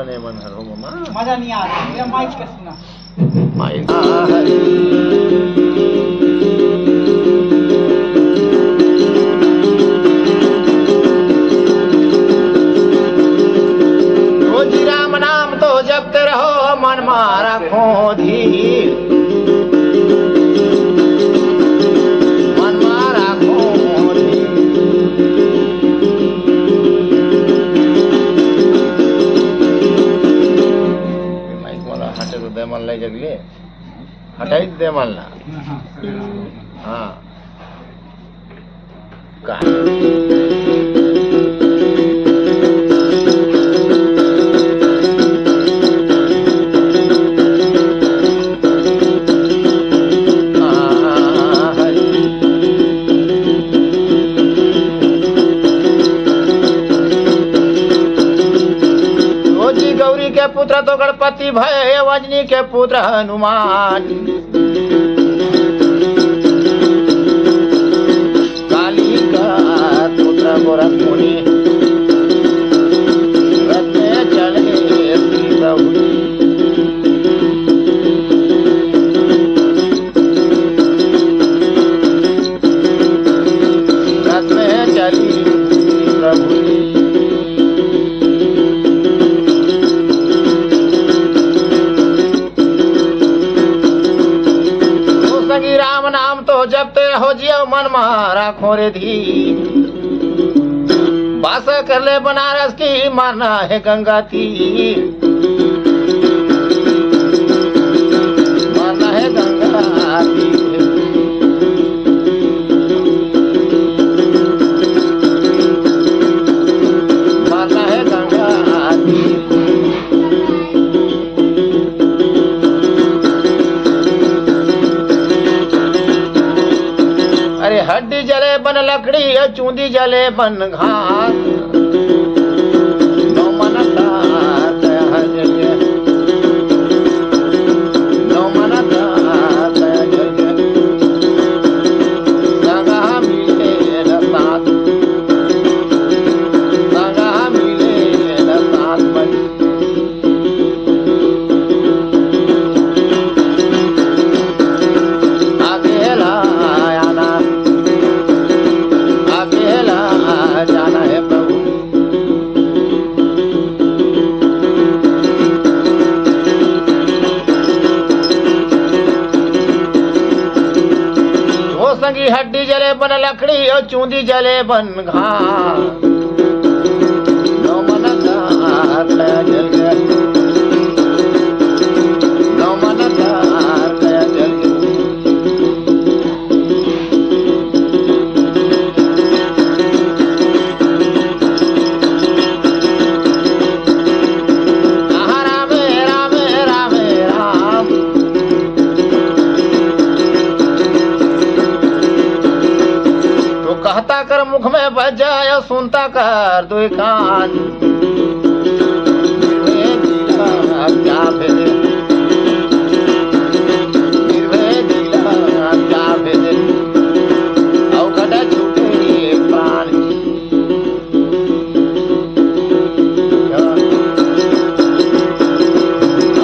नहीं मन हरो मामा मजा नहीं आ रहा ये माइक का सुना माइक रोजी राम नाम तो जपते रहो मन मारा खोधी मन मारा खोधी माइक मला हटे तो दे मन ले जगले हटाई दे मन ना हाँ का गौरी के पुत्र तो गणपति भय वजनी के पुत्र हनुमान काली का पुत्र गोरख मुनि रथ में चले श्री प्रभु रथ में चली श्री प्रभु राम नाम तो जपते रहो जियो मन मारा खोरे धी बास कर ले बनारस की माना है गंगा तीर माना है गंगा तीर माना है गंगा तीर अरे हड्डी जले बन लकड़ी चूंदी जले बन घास नौ मन का दया जगे नौ मन का दया जगे संगा मिले न साथ संगा मिले न साथ बनी जाना है प्रभु वो संगी हड्डी जले बन लकड़ी और चूंदी जले बन घास नौ मन का दया जल गया नौ मन का दया जल गया कहता कर मुख में बज जाए सुनता कर दो कान क्या भेजे क्या भेजे औघटा छूटे प्राण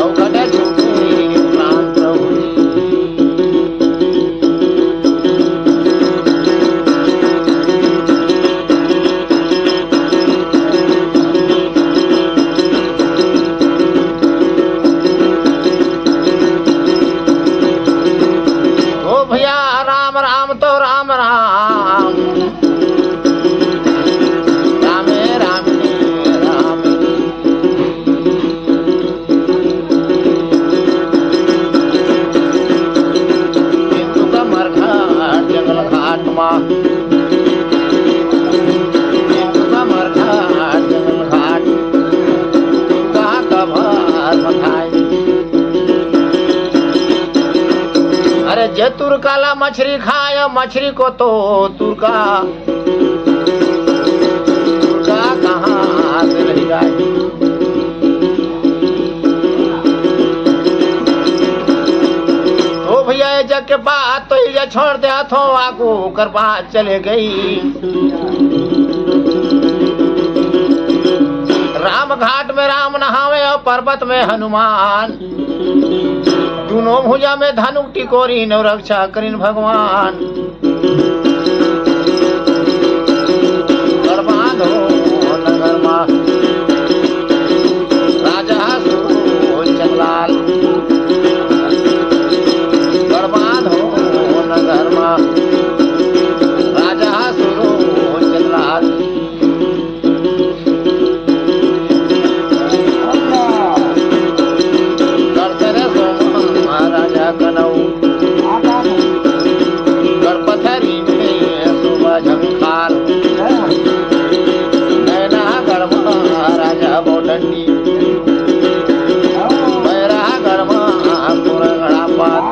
औघटा छूटे प्राण प्रभु अरे जे तुरकाला मछली खाए मछली को तो तुरका कहाँ से रह जाए। तो भैया जग के बात तो ये छोड़ दे हाथों आगू कर बात चले गई। राम घाट में राम नहावे और पर्वत में हनुमान, दोनों भुजा में धनुक टिकोरी नव रक्षा करिन भगवान। गढ़ बांधो नगर मा राजा सुलोचन लाल, गढ़ बांधो नगर मा राजा सुलोचन लाल। राजा कनऊ गढ़पथरी में सुबह झंखार, नैना गढ़ राजा बोडंडी, बैरा गढ़ पुरगड़ा पात,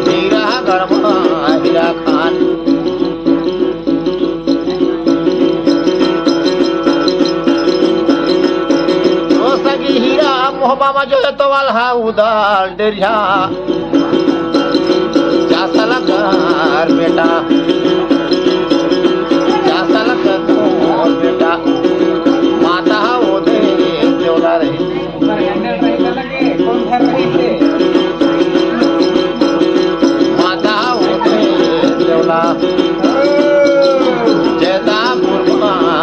हीरा गढ़ हीरा खान। हीरा मोहबा में जो है तो वाला उदार डेरिया जासलकर बेटा, जासलकर बेटा माता वो दे देवला रही, माता वो दे देवला जैतापुर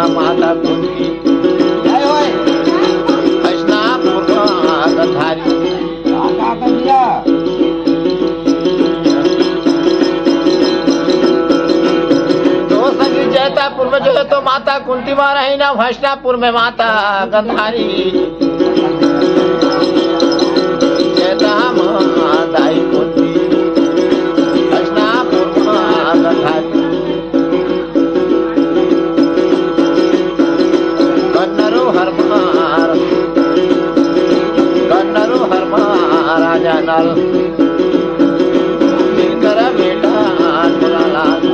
माता कुंती, जैतापुर में जो है तो माता कुंती माँ रही ना, हसनापुर में माता गंधारी, जैता दाई कुंती हसनापुर गंधारी। कन्नरो हरमार, कन्नरो हरमार राजा नल, जिनकर बेटा लाल।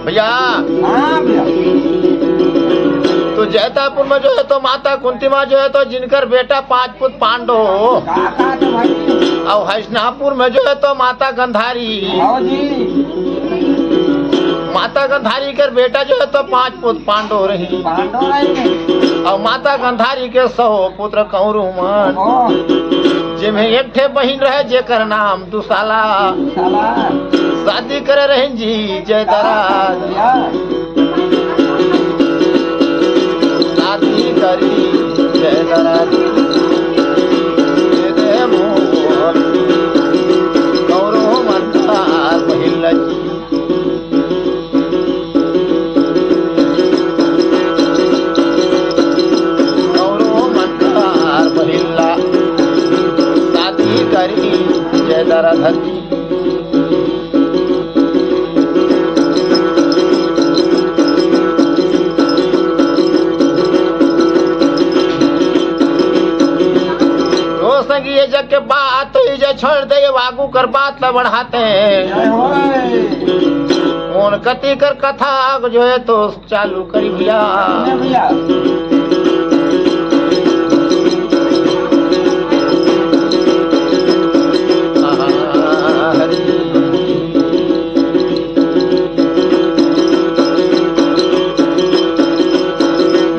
भैया तो जैतापुर में जो है तो माता कुंती माँ जो है तो जिनकर बेटा 5 पुत्र पांडव, और हसनापुर में जो है तो माता गंधारी, माता गंधारी के बेटा जो है तो 5 पुत्र पांडव रही, और माता गंधारी के 100 पुत्र कौरव मन, जिनमें एक ठे बहन रहे जेकर नाम दुसाला, शादी करे रहे जी जयदराज, शादी करी जयदराज कौरव मन बहिल महिला शादी करी जयदरा धरती। ये जग के बात जे छोड़ दे वागू कर बात ल बढ़ाते हैं, कौन कति कर कथा जो है तो चालू करी भैया।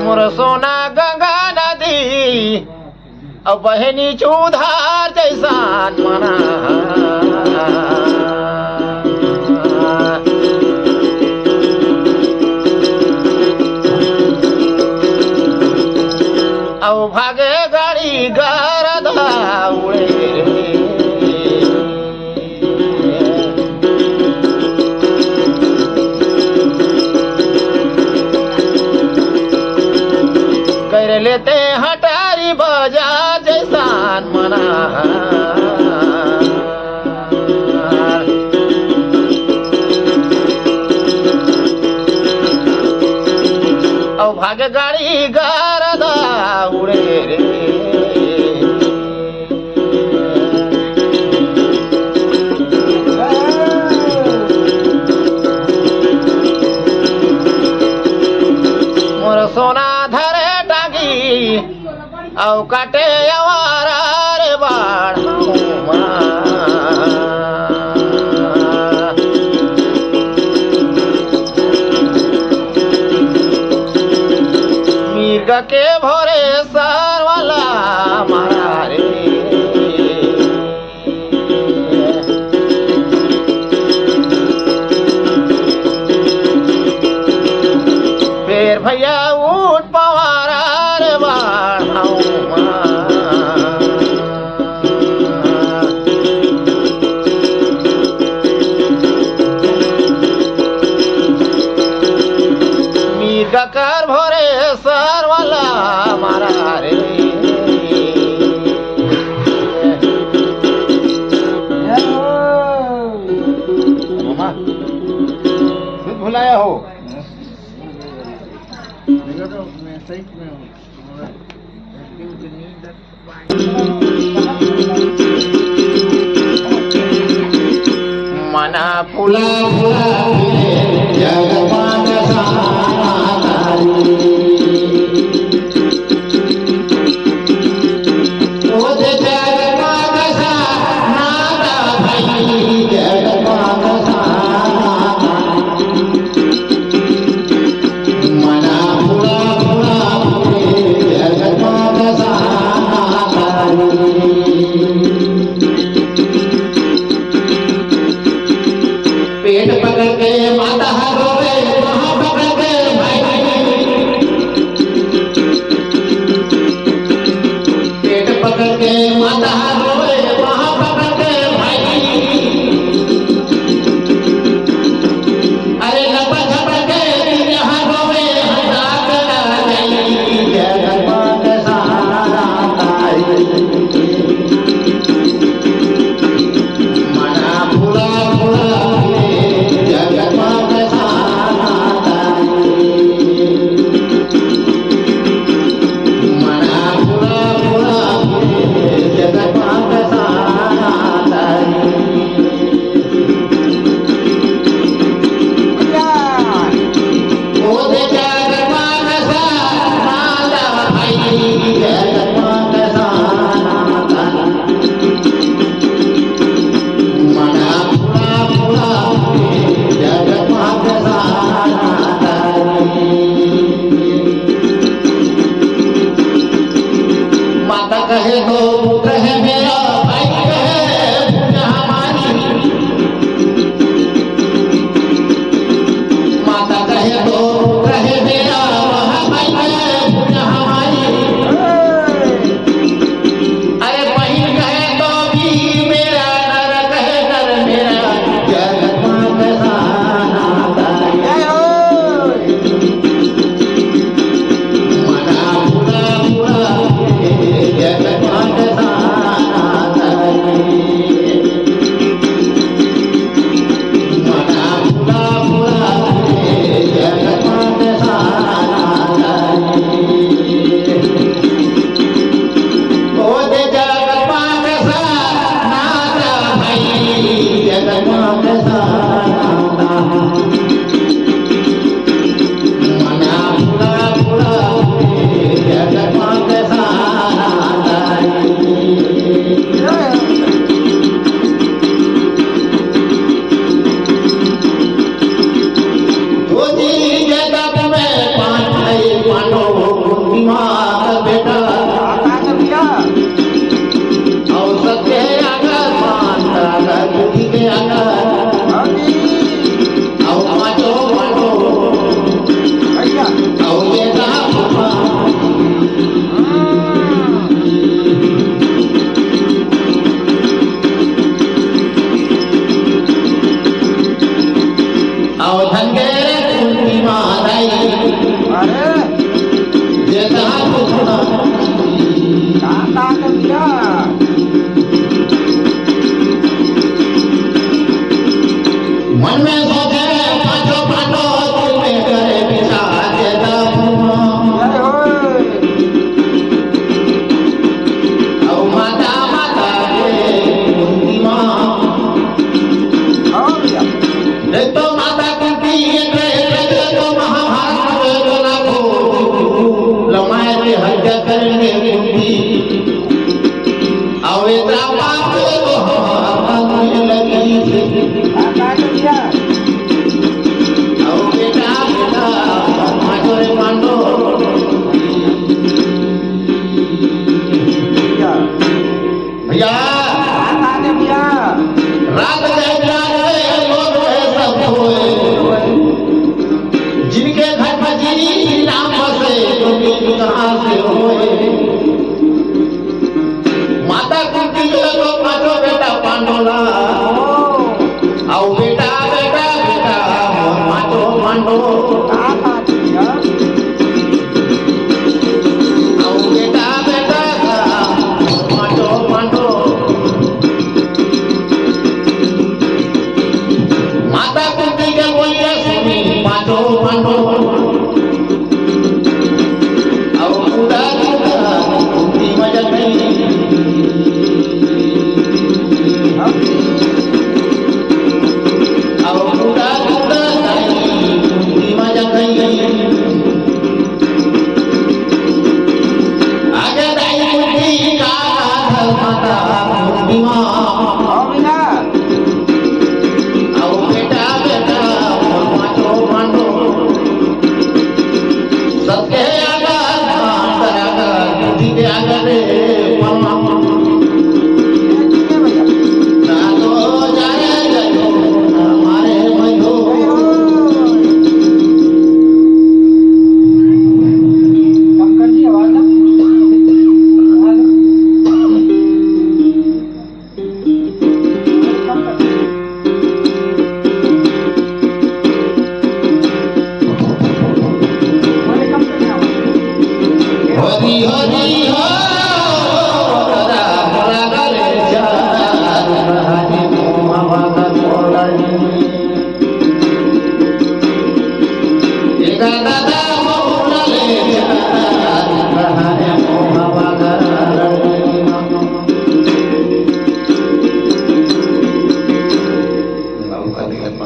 मोर सोना गंगा नदी अब बहनी चूधार जैसान मना, अब भागे गाड़ी गरदा उड़े, कर लेते हटारी बजा जैसान मना। अब भागे गाड़ी गरदा उड़े रे, मोर सोना धरे टांगी औ काटे अवारा रे बाढ़ मिर्गा के भोरे सर वाला मारा रे फिर भैया ऊट पवारा रे बाढ़ाऊ मिर्गा कर भोरे सर वाला मारा रे भुलाया हो मना फुला फुला जगमान पेट पकड़ के माता रोवे वहाँ पकड़ के भाई पेट पकड़ के माता रोवे वहाँ पकड़ के भाई अरे लपा छपड़ के यहाँ रोवे हटाक नहीं जगमान सारा मना फुला फुला कहे तो कहे मेरा भाई कहे पूजा हमारी माता कहे तो कहे मेरा वह भाई कहे पूजा हमारी अरे बहन कहे तो भी मेरा नर कहे नर मेरा जगत माता साना मना पूरा पूरा जगत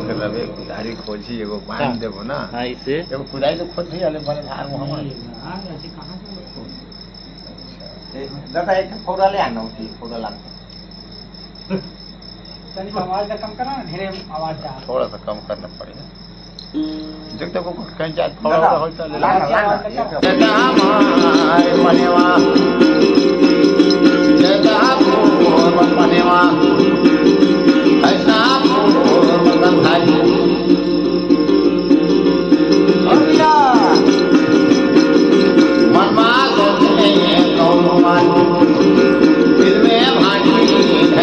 फिर रवे कुदारी खोजी एगो बांध देबो ना हाँ इसे एगो कुदारी तो खोद ही आले बने धार मोहम्मद दादा एक फोड़ा ले आना होती फोड़ा लाना तनिक आवाज का कम करना ना ढेरे आवाज जा थोड़ा सा कम करना पड़ेगा जब तक वो कहीं जात थोड़ा दादा, सा होता ले लाना लाना जगा माय मनेवा जगा पूर्व मनेवा ऐसा पूर्व गंधारी भैया मनमा सोचने कौमान दिल में भाटी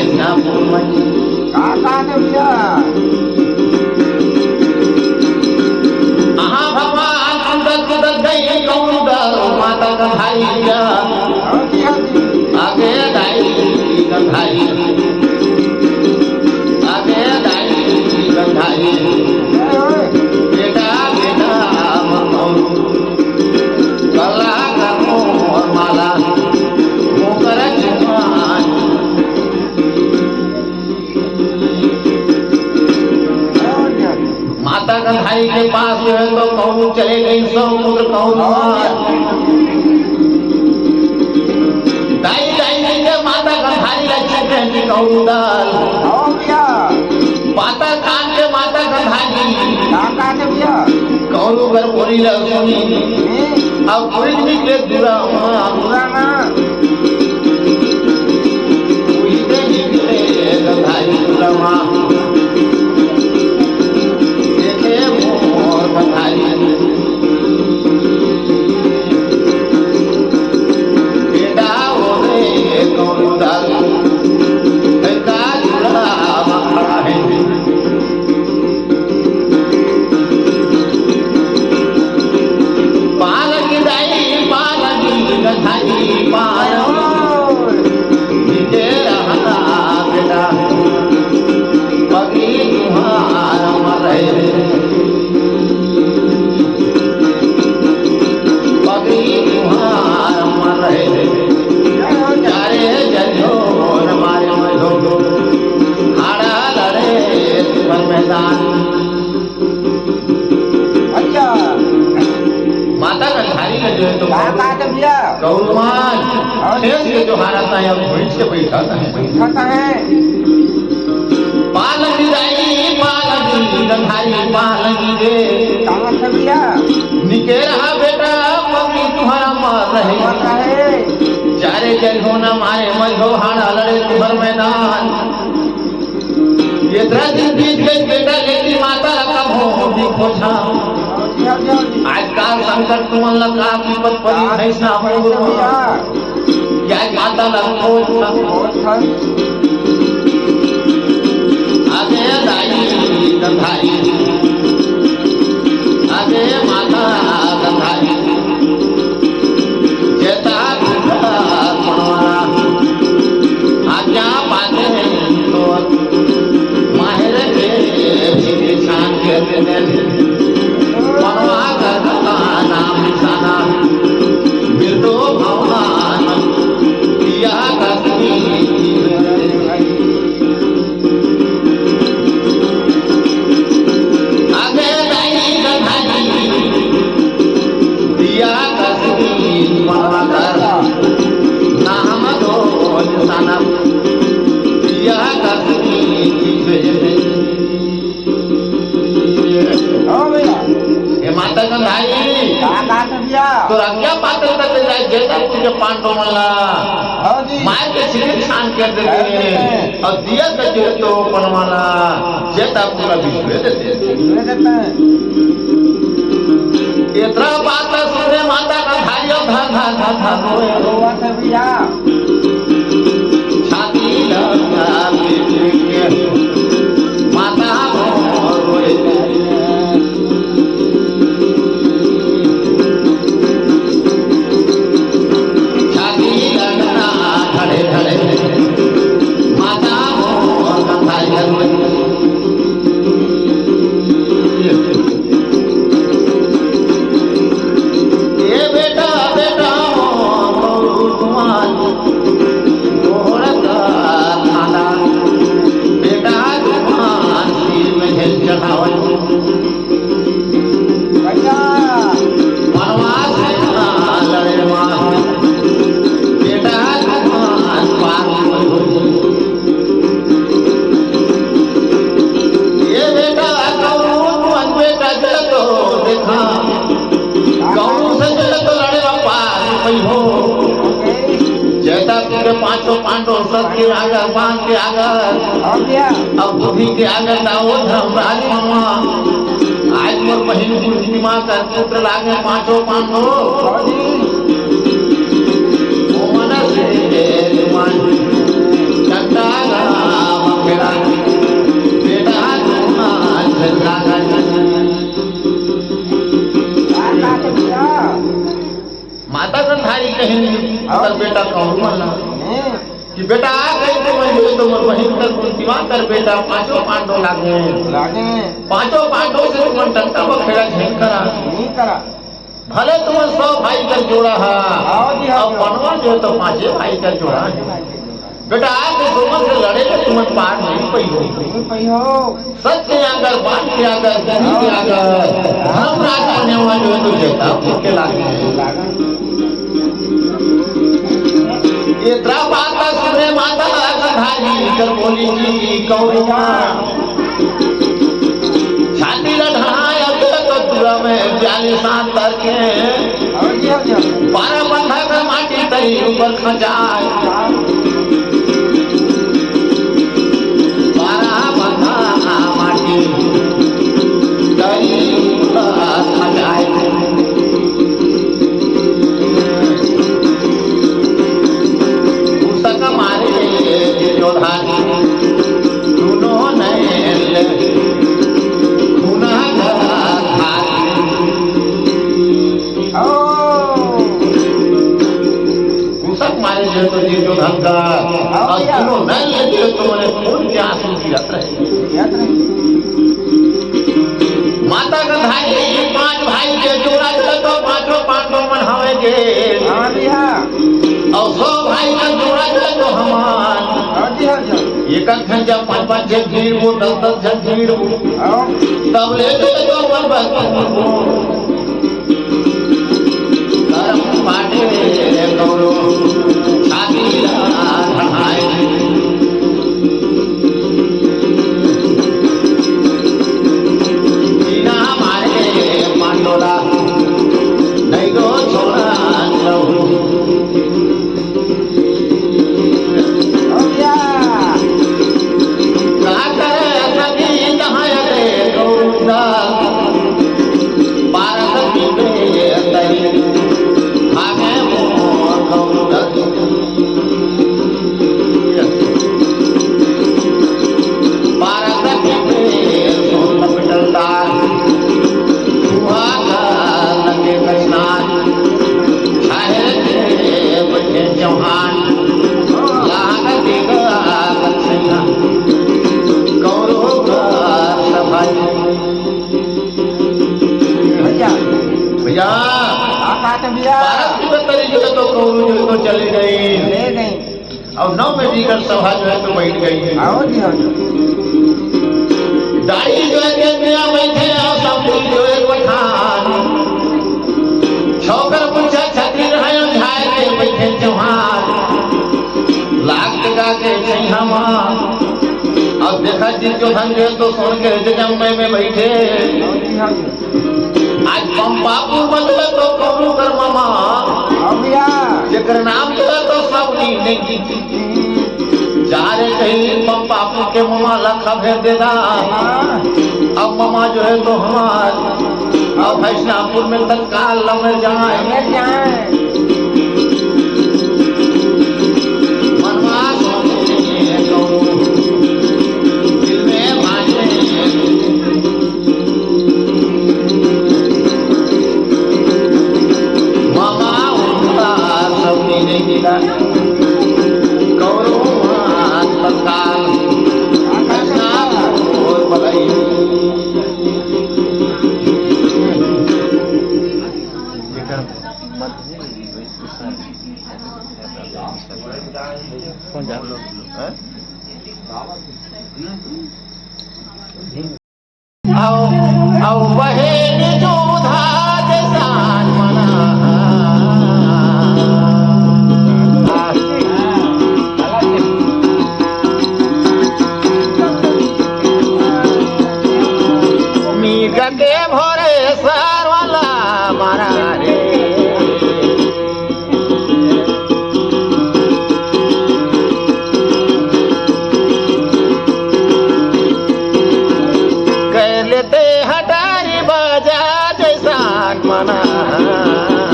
ऐसा पूर्व काका ने भैया आहा भगवान अंदर कुदर गई कौंडल माता गंधारी हाजी हाजी आगे दाई गंधारी आगे दाई गंधारी बेटा बेटा ममरू कला करो और माला मुकर जवान माता गंधारी के पास जो है तो कहूँ चले गई सौ पुत्र कहूँ दाई दाई के माता गंधारी अच्छी कहती कहूँ दाल आओ भैया पाता कान के माता गंधारी काका ने भैया कहूँ घर बोली लहसुनी अब कोई निकले दूरा पुराना उहिते निकले गंधारी दूरा देखे मोर गंधारी बेटा हो रे कहूँ दाल ऐसा दूरा खड़ा है पालकी दाई पालकी गंधारी पाल नीचे रहना बेटा पगी तुम्हारा मरे पगी तुम्हारा मरे चारे जलो न मारे मधो हाड़ा लड़े तुम मैदान अच्छा माता गंधारी का जो है तो काका ने भैया गौरवान शेष के जो हारता है अब भीड़ से बैठा है खाता है पालकी दाई पालकी गंधारी पालकी रे कहाँ से भैया निके रहा बेटा पगली तुम्हारा मार रहे खाता है चारे जल होना मारे मजो हाड़ा लड़े तुम्हार मैदान इतना दिन बीत गए बेटा लेकिन माता कब हो खोछा हाजी हाजी हाजी आजकल संकट तुम लगा की पद परी ऐसा भैया क्या माता लग खोछा बहुत था आगे दाई गंधारी आगे माता गंधारी जेता मनवारा आज्ञा पाते तो माहिर के शान के मनवा करता नाम निशाना बिरदो भगवान किया करती आगे दाई गंधारी दिया कसती मनवा कर नाम दो निशाना दिया कसती आओ भैया ये माता गंधारी काका ने भैया तो क्या पात्र करते जाए जेता तुझे पांडव मला हाजी माय के सिर छान कर देते और दिया का जो तो बनवाला जेता पूरा विश्व देते ले देते हैं इतना बात सुने माता गंधारी और धा धा धा धा रोए रोवा से भैया छाती लगा के माता रोए छाती लगना खड़े खड़े माता गंधारी रोए भैया वनवास लड़े बेटा ये बेटा बेटा जो तो देखा गौरू से जो तो लड़े पार हो जैसा के पांचों पांडव सत के आगर बांध के आगर और क्या अब बुद्धि के आगर दाओ धर्मराज मामा आज मोर बहन पूर्णिमा कर पुत्र लागे पांचों पांडव और जी ओ मन से मन चंदा मखेड़ा बेटा तुमा झल्ला का भैया माता गंधारी कहेंगे अगर बेटा कौन मरना कि बेटा आ गई तो मैं तो मोर बहन कर पूर्णिमा कर बेटा पांचों पांडव लागे लागे पांचों पांडव से तुम टंटा मखेड़ा झेल करा नहीं करा भले तुम 100 भाई कर जोड़ा है आओ जी, आओ। अब बनवा जो तो 5 भाई कर जोड़ा है बेटा आज सुमन से लड़े तो तुम पार नहीं पई हो नहीं पई हो सत्य अगर बात के अगर बुद्धि के अगर धर्म राज करने वाले हो तो जेता भूखे लागे ये बात सुने माता गंधारी कर बोली जी कौरवा छाती लढ़ाया तो दूरा में 42 हाथ करके और जी 12 बंधा कर माटी तरी ऊपर खजाए 12 बंधा माटी तरी ऊपर खजाए उसका मारे योद्धा दोनों नैल मारे जो तो जी जो धन का और सुनो नहीं लेते तो मैंने खून के आंसू गिरत रहे माता गंधारी 5 भाई के जोड़ा जो तो पांचों पांडव मन हवेगे हाँ भैया और 100 भाई का जोड़ा जो तो हमार और जी एक जब 5 जन भीड़ वो 10 जन भीड़ वो और तब ले जो तो मन बस करम पाटे कौरो छाती लड़ाए बिना मारे पांडोला नहीं दो छोड़ा भैया कहा करे सभी कहाँ रे गौरा 12 तरी आगे मोर गौरा 12 सोन पिटलदार सुहा का लगे कचनार छाहे के बच्चे चौहान लाग देगा कचना गौरव का सभाई भैया भैया आकाश भैया 12 की बतरी जो तो कौरू जो तो चली गई ले गई और 9 में बिगड़ सभा जो है तो बैठ गई आओ जी दाई जो है केंद्रिया बैठे और सब जो है पठान छोकर पूछा छतरी रहे झाए के बैठे चौहान लाग टिका के नहीं हम अब देखा जी जो धन जो तो सुन के जम्मे में बैठे आज पंपापुर बदले तो कौरू कर मामा आओ भैया जेकर नाम जो है तो सब नहीं की जा रे कहीं पंपापुर के मामा लखा भेज देना अब मामा जो है तो हमार अब फैसलापुर में तत्काल लमे जाए हमें जाए मनवा सोचे कौरू दिल में भांजे मामा उनका सब नहीं मिला कौरू तत्काल फैसलापुर बधाई औ बहेनी जोधा जैसान मना मीघ के भोरे सरवाला मारा रे कर लेते हटारी बाजा जैसान मना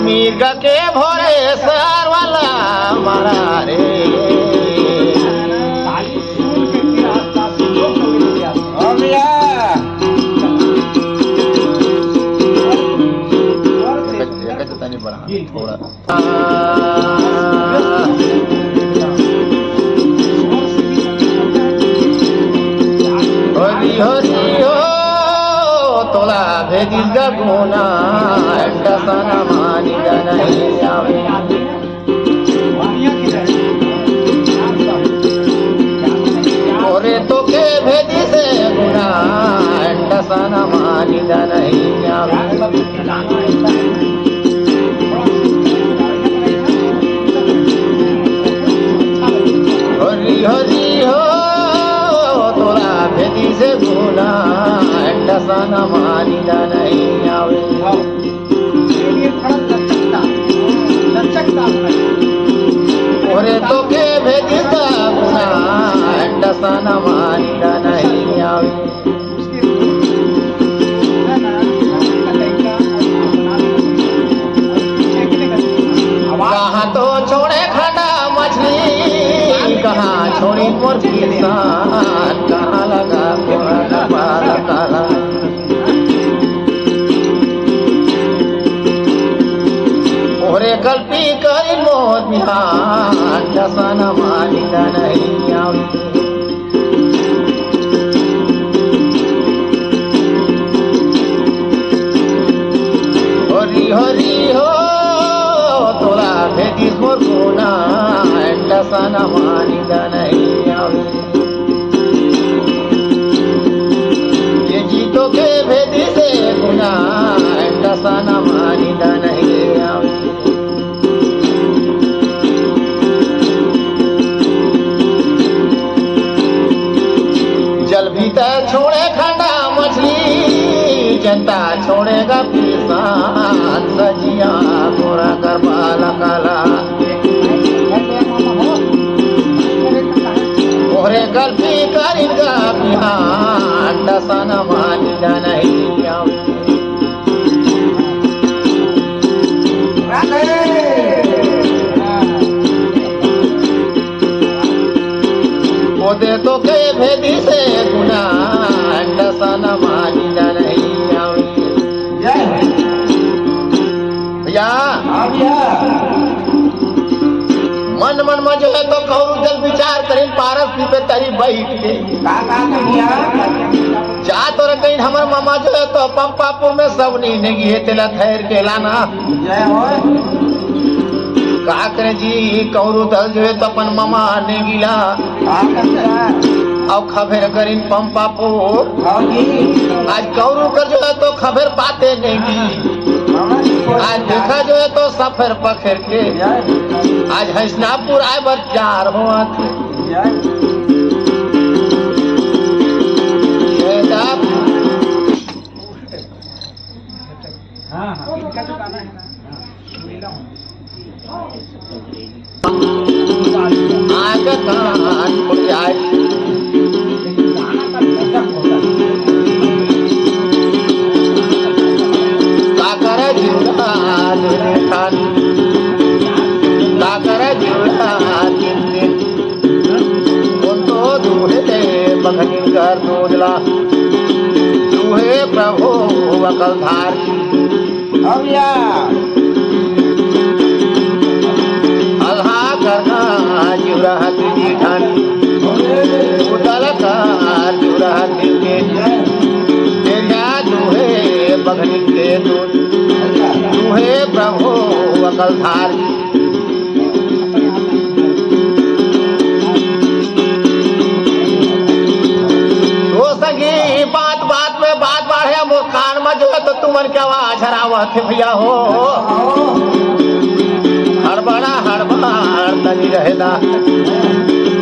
मीघ के भोरे सरवाला मारा रे हाँ भैया हरि हरि हो तोला भेदिल गुना दसना मानी नहीं आवे ओरे तो के भेदी से गुना दसना मानी नहीं आवे हरि हरि हो तोला भेदी से गुना दसना मानी नहीं आवे ओरे तो के भेदी से गुना दसना मानी नहीं आवे कहाँ तो छोड़े खड़ा मछली कहाँ छोड़ी मोर किसान कहाँ लगा कोरा कपाल काला ओरे गलती करी मोर बिहान दसना मानी नहीं आवे हरि हरि हो तोला भेदी मोर गुना दसना मानी नहीं आवे ये जीतो के भेदी से गुना दसना मानी नहीं आवे जल भीतर छोड़े खंडा मछली जनता छोड़ेगा किसान सजिया गोरा करवाला काला ओरे गलती करेगा बिहान दसना मानी नहीं आवे ओदे तो के भेदी से गुना दसना मानी नहीं आवे भैया मन मन में जो है तो कहूँ जल विचार करें पारस पी पे तरी बैठ के जा तो कहीं हमारे मामा जो है तो पंपापुर में सब नहीं नेगी है तेला ठहर के लाना का करे जी कौरू दल जो है तो अपन मामा नेगिला और खबेर करीन पंपापुर आज कौरू कर जो है तो खबेर पाते नेगी आज देखा जो है तो सफर पखेर के आज हंसनापुर आए बच्चार हुआ थे आगे कान खुल जाए काकर जुड़ा खान काकर जुड़ा दिन तो दूहे दे बखनी कर दूजला दूहे प्रभु वकल धार अल्हा करना जुड़ा तुझी ठानी उतल कार जुड़ा तुझे दूहे बखनी के दूध दूहे प्रभु वकल धार मन क्या आवाज हरावत है भैया हो हड़बड़ तनी रहदा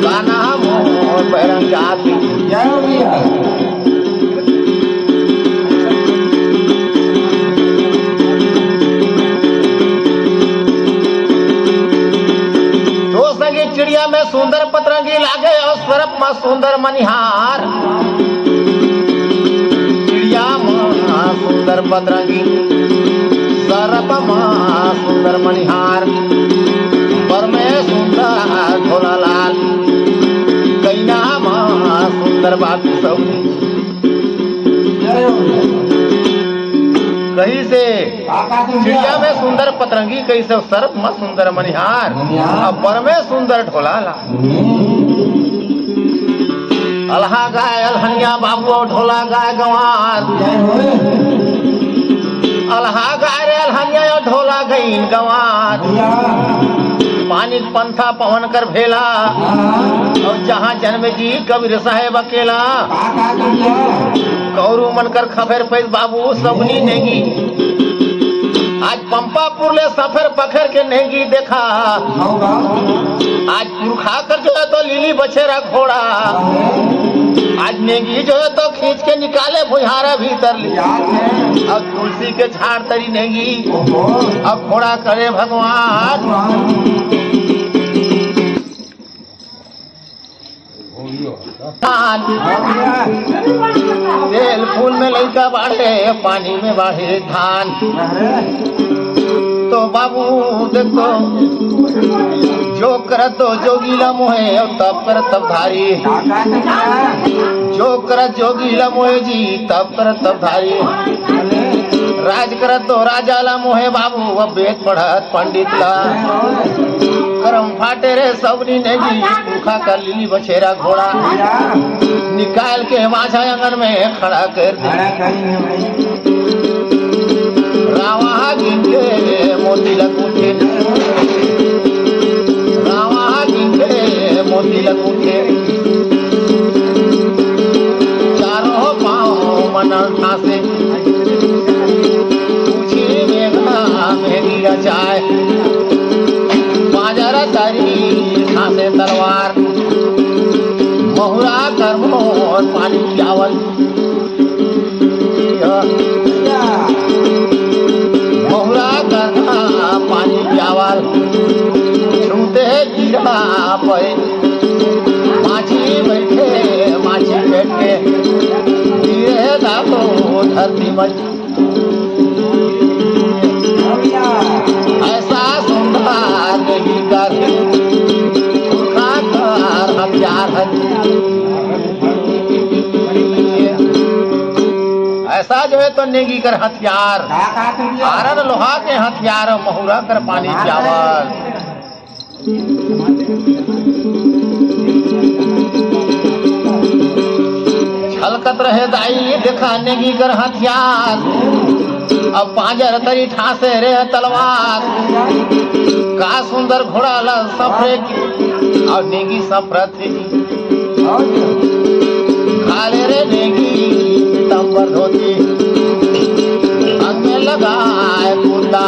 गाना मोर बैरंग जाती जय हो भैया तो संगी चिड़िया में सुंदर पतरंगी लागे और स्वरप में सुंदर मनिहार चिड़िया में सुंदर पतरंगी स्वरप में सुंदर मनिहार पर में सुंदर ढोला लाल कैना में सुंदर बापी सौनी जय हो भैया कहीं से काका तुम चिड़िया में सुंदर पतरंगी कहीं से सर्प में सुंदर मनिहार और पर में सुंदर ढोला लाल अल्हा गाय अलहनिया बाबू ढोला गाय गंवार जय हो अल्हा गाय रे अलहनिया ढोला गईन गंवार भैया पानी पंथा पवन कर भेला और जहाँ जन्म जी कबीर साहेब अकेला काका तुम कौरू मनकर खफेर पैस बाबू सबनी नेगी आज पंपापुर ले सफर पखर के नेगी देखा होगा आज पुरखा कर जो है तो लीली बछेरा घोड़ा आज नेगी जो है तो खींच के निकाले भुहारा भीतर ले याद है और तुलसी के झाड़ तरी नेगी ओहो अब घोड़ा करे भगवान तेल फूल में लइका बाढ़े पानी में बाढ़े धान तो बाबू देखो जो करत तो जोगीला मोहे और तब करत तब धारी काका तुम जो करत जोगीला मोहे जी तब करत तब धारी राज करत तो राजाला मोहे बाबू अब वेद पढ़त पंडित ला करम फाटे रे सबनी नेगी पुरखा कर लीली बछेरा घोड़ा निकाल के माझा आंगन में खड़ा कर दे रावा गिनके मोती लगूठे रावा गिनके मोती लगूठे चारों पाँव मनन ठासे पूछी मेघा में गिरा जाए बाजार तारी ठासे तलवार महुरा कर मोर पानी चावल महुरा करना पानी चावल छूते गिरा पे माछी बैठे माछी बैठ के गिरे दाबो धरती मच ऐसा सुंदर नहीं कर खाकर हथियार ऐसा जो है तो नेगी कर हथियार आरन लोहा के हथियार महुरा कर पानी चावल छलकत रहे दाई देखा नेगी कर हथियार अब पांजर तरी ठासे रे तलवार का सुंदर घोड़ा ला सफरे की और नेगी सफर थी खाले रे नेगी तंबर धोती अंग में लगाए कुर्ता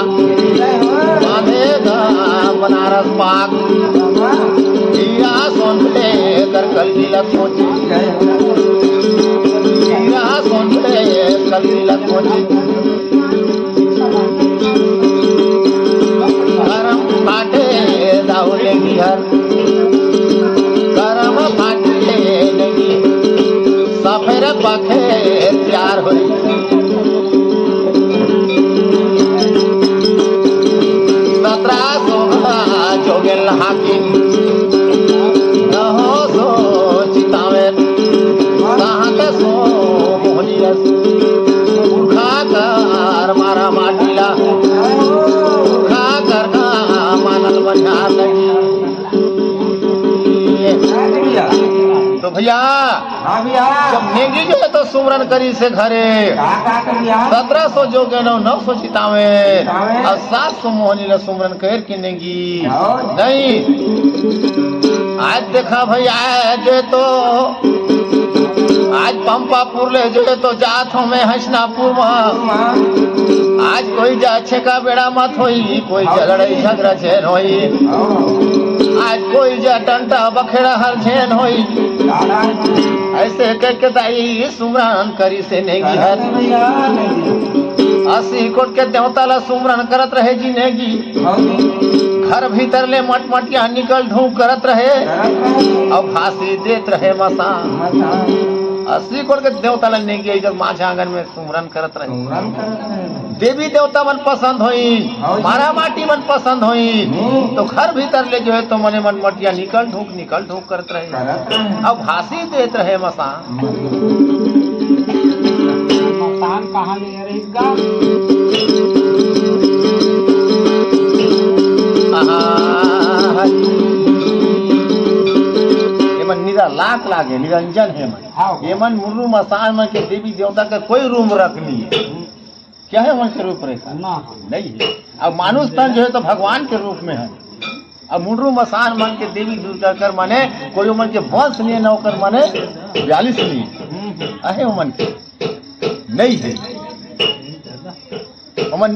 बांधेगा बनारस पाक हीरा सोनते कर कल की लग सोची हीरा सोनते कल की लग सोची गरम फाटे दाउलेगी हर गरम फाटे लगी सफेर पखे प्यार हुई सत्रह सोगा जोगेल हाकी न हो सो चितावे कहाँ के सो मोहनियस पुरखा कर मारा माटिला पुरखा कर का मानल बना लगी तो भैया जब नेगी जो है तो सुमरन करी से घरे 1700 जो के 900 चितावे और 700 मोहनी ला सुमरन कर की नेगी नहीं आज देखा भैया जे तो आज पंपापुर ले जो है तो जात हो मैं हंसनापुर में आज कोई जा अच्छे का बेड़ा मत होई कोई लड़ाई झगड़ा झेन होई आज कोई जा टंटा बखेड़ा हर झेन होई ऐसे कह के दाई सुमरन करी से नेगी हर 80 कोट के देवता ला सुमरन करत रहे जी नेगी घर भीतर ले मटमटिया निकल ढूंढ करत रहे अब फांसी देत रहे मसान 80 कोट के देवता ला नेगी इधर माझा आंगन में सुमरन करत रहे देवी देवता मन पसंद होई मारा माटी मन पसंद होई तो घर भीतर ले जो है तो मने मन मटिया निकल ढूंढ करत रहे अब फांसी देत रहे मसान मसान कहाँ ले रहेगा निरा लाख लागे निरंजन है मन ये मन मुर्रू मसान मन के देवी देवता का कोई रूम रख लिए क्या है मन के रूप रेखा नहीं है अब मानुष तन जो है तो भगवान के रूप में है अब मुर्रू मसान मन के देवी दुर्गा कर माने कोई मन के वंश लिए न होकर माने 42 लिए अहे मन के नहीं है मन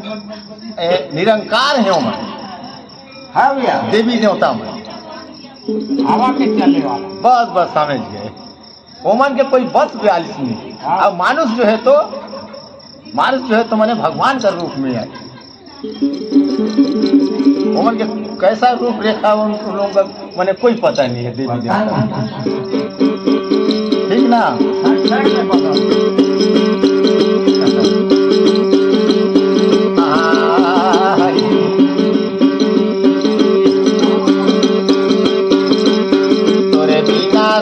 निरंकार है मन देवी देवता मन हवा के चलने वाला बस समझ गए ओमन के कोई बस 42 नहीं अब मानुष जो है तो मैंने भगवान का रूप में आए ओमन के कैसा रूप रेखा उन लोगों का मैंने कोई पता नहीं है देवी देवता ठीक ना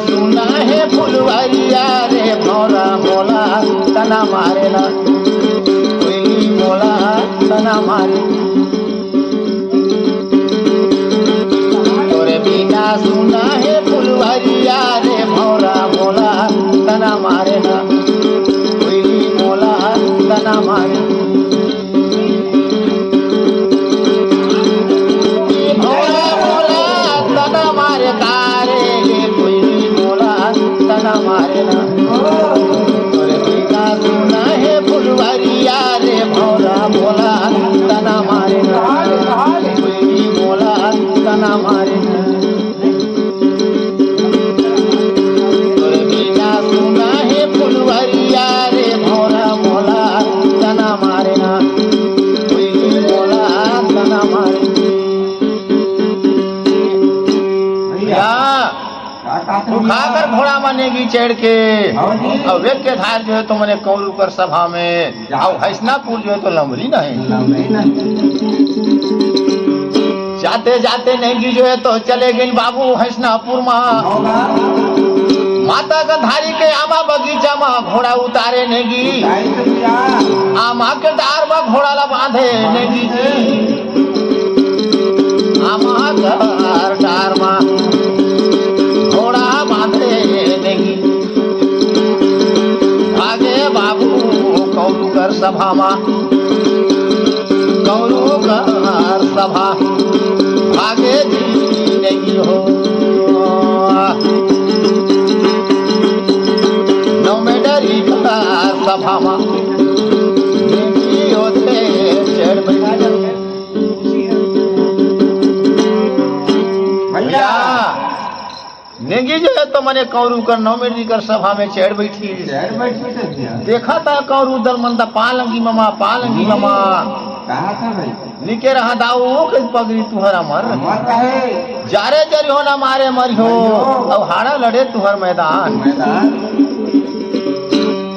सुना है फुलवरिया रे भौरा मोला तना मारे ना कोई मोला तना मारे तोरे बिना सुना है फुलवरिया रे भौरा मोला तना मारे ना कोई मोला तना मारे भौरा मोला तना मारे कारे तना मारे ना तोरे बिना सुना है फुलवरिया रे भौरा मोला तना मारे ना कोई मोला तना मारे ना तोरे बिना सुना है फुलवरिया रे भौरा मोला तना मारे ना कोई मोला तना मारे उठाकर घोड़ा मानेगी चढ़ के और वेग के धार जो है तो मैंने कौलू कर सभा में और हंसनापुर जो है तो लंबली नहीं जाते जाते नेगी जो है तो चले गए बाबू हंसनापुर माता गंधारी के आमा बगीचा में घोड़ा उतारे नेगी आमा के डार में घोड़ा ला बांधे नेगी आमा के डार में घोड़ा बांधे नेगी भागे बाबू कौरू कर सभा में कौरू कर सभा भागे जी नेगी हो नौ में डरी कर सभा में नेगी होते चढ़ भैया नेगी जो है तो मैंने कौरू कर 9 मिनट कर सभा में चढ़ बैठी देखा था कौरू दल मंदा पालंगी मामा निके रहा दाऊ के पगड़ी तुहरा मर जारे जरी हो ना मारे मरियो अब हाड़ा लड़े तुहर मैदान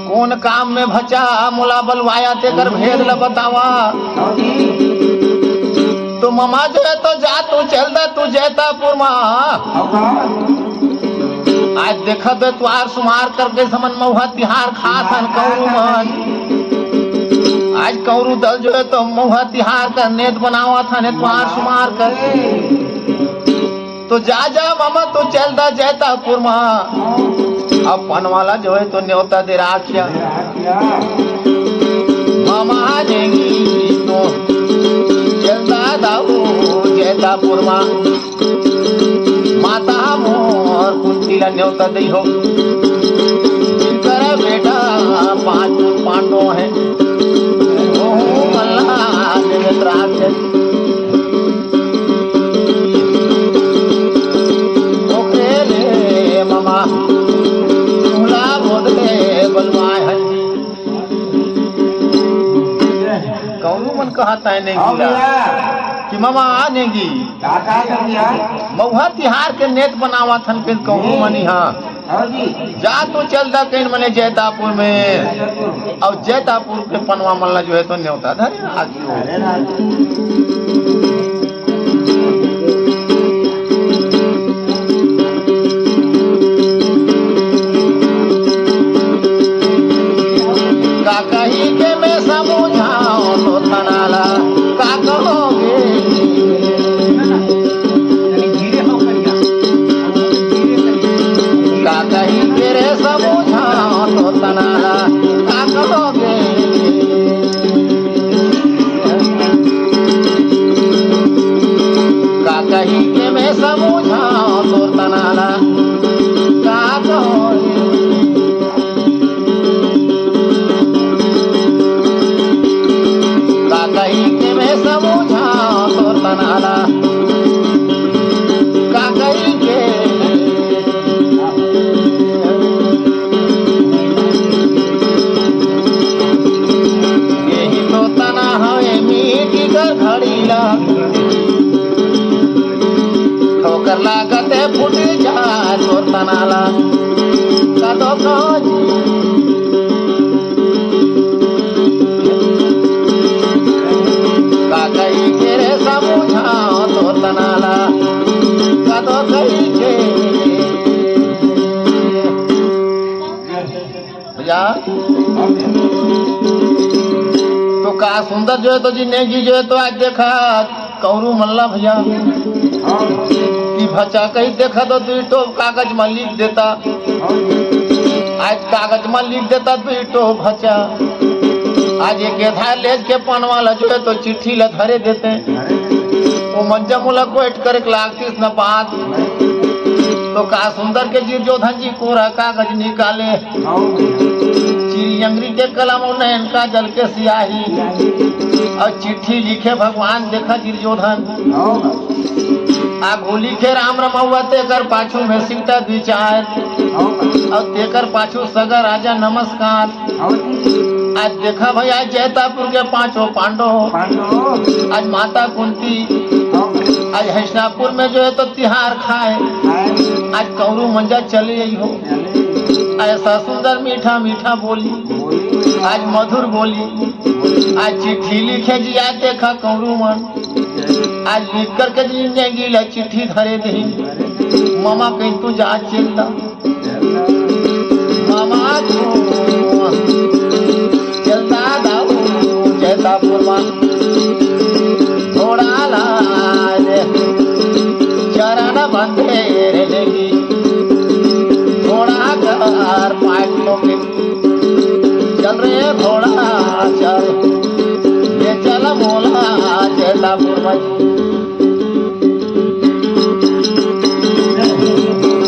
कौन काम में भचा मोला बलवाया ते कर भेद ल बतावा तो मामा जो है तो जा तू चल दा तू जैतापुर माँ आज देखा दे तुआर सुमार करके समन महुआ तिहार खासन कौरू मन आज कौरू दल जो है तो महुआ तिहार का नेत बनावा था ने तुआर सुमार कर तो जा जा मामा तो चल दा जैतापुर माँ अब पन वाला जो है तो न्योता दे राखिया मामा आ जाएंगी तो चल दा दाऊ जैतापुर माँ माता मोर कुंती ला न्योता दई हो जिनका पांच पांडव हैं ओहू मल्ला निमित्राक्ष ओकरे मामा तुला बोधले बलवाय हैं कौन मन कहता है हाँ नहीं भैया कि मामा आनेगी काका कर दिया महुआ तिहार के नेत बनावा थन फिर कहूँ मनी हाँ हाँ जी जा तो चलता कहीं मने जैतापुर में और जैतापुर के पनवा मल्ला जो है तो न्योता धरे आगे हो। अरे राज का कही के मैं समझाऊं तो थनाला का कहोगे का कही के रे समझाऊं तो थनाला का कहोगे का कही के मैं समझाऊं तो थनाला का कहोगे कही के मैं समझा तो तनाला का कही के यही तो तना है मीठी कर घड़ीला ठोकर लागते फुट जा तो तनाला का तो कहो का कही के रे समझाओ तो तनाला का तो कही के भैया तो का सुंदर जो है तो जिंदगी जो है तो आज देखा कौरू मल्ला भैया कि भचा कहीं देखा तो तू तो कागज में लिख देता आज कागज में लिख देता तू तो भचा आज एक गेधा लेज के पन वाला जो है तो चिट्ठी ला धरे देते हैं वो मंजा मुलक बैठ कर एक लागतीस न बात तो का सुंदर के जी जोधन जी कोरा कागज निकाले चिड़ी अंगरी के कलम और नैन का जल के सियाही और चिट्ठी लिखे भगवान देखा दुर्योधन आगू लिखे राम रमौआ तेकर पाछू में सीता विचार और तेकर पाछू सगर राजा नमस्कार आज देखा भैया जैतापुर के पांचों पांडव आज माता कुंती आज हसनापुर में जो है तो तिहार खाए आज कौरू मंजा चले आई हो ऐसा सुंदर मीठा मीठा बोली आज मधुर बोली आज चिट्ठी लिखे जी आज देखा कौरू मन आज लिख करके जिंदगी ला चिट्ठी धरे दही मामा कहीं तू जा चिल्ला मामा चलता दाऊ जैतापुर थोड़ा लाज चरण बंधे लगी थोड़ा कर पाट लोगे चल रे घोड़ा चल ये चल मोला जैतापुर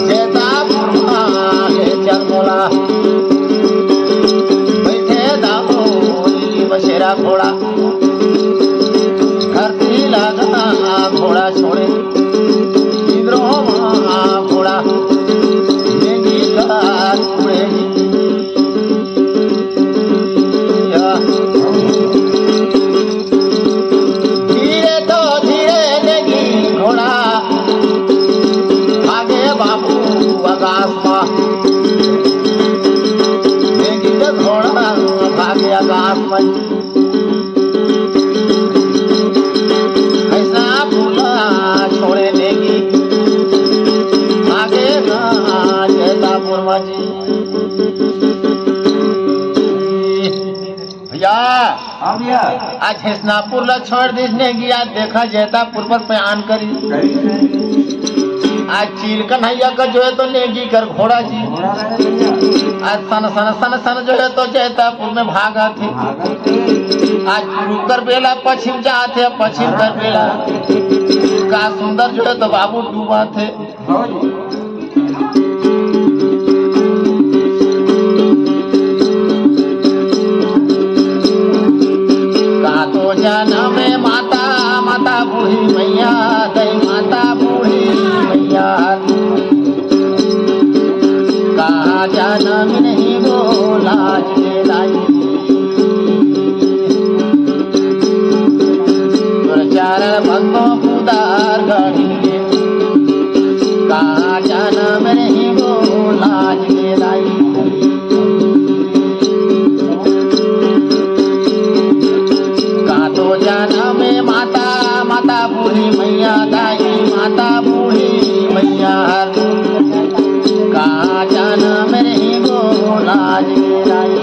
जैतापुर चल मोला बसेरा घोड़ा धरती लगा घोड़ा छोड़े इंद्रों घोड़ा उड़े धीरे तो धीरे लगी घोड़ा आगे बाबू आकाश घोड़ा भागे आकाश में ऐसा फूला छोड़े लेगी आगे जैतापुर जी भैया आज हसनापुर ला छोड़ दीजने गया देखा जैतापुर पर प्यान करी आज चील कन्हैया का जो है तो नेगी कर घोड़ा जी आज सन सन सन सन जो है तो जैतापुर में भागा थे आज पूर्व कर बेला पश्चिम जाते पश्चिम कर बेला का सुंदर जो है तो बाबू डूबा थे जन्म में माता माता बूढ़ी मैया दई माता बूढ़ी मैया कहाँ जन्म नहीं बोला जे लाई चरण भक्तों पुदार गढ़िए कहाँ जन्म नहीं बोला जे लाई तो जन्म में माता माता बूढ़ी मैया दाई माता बूढ़ी मैया कहाँ जन्म नहीं बोला जे लाई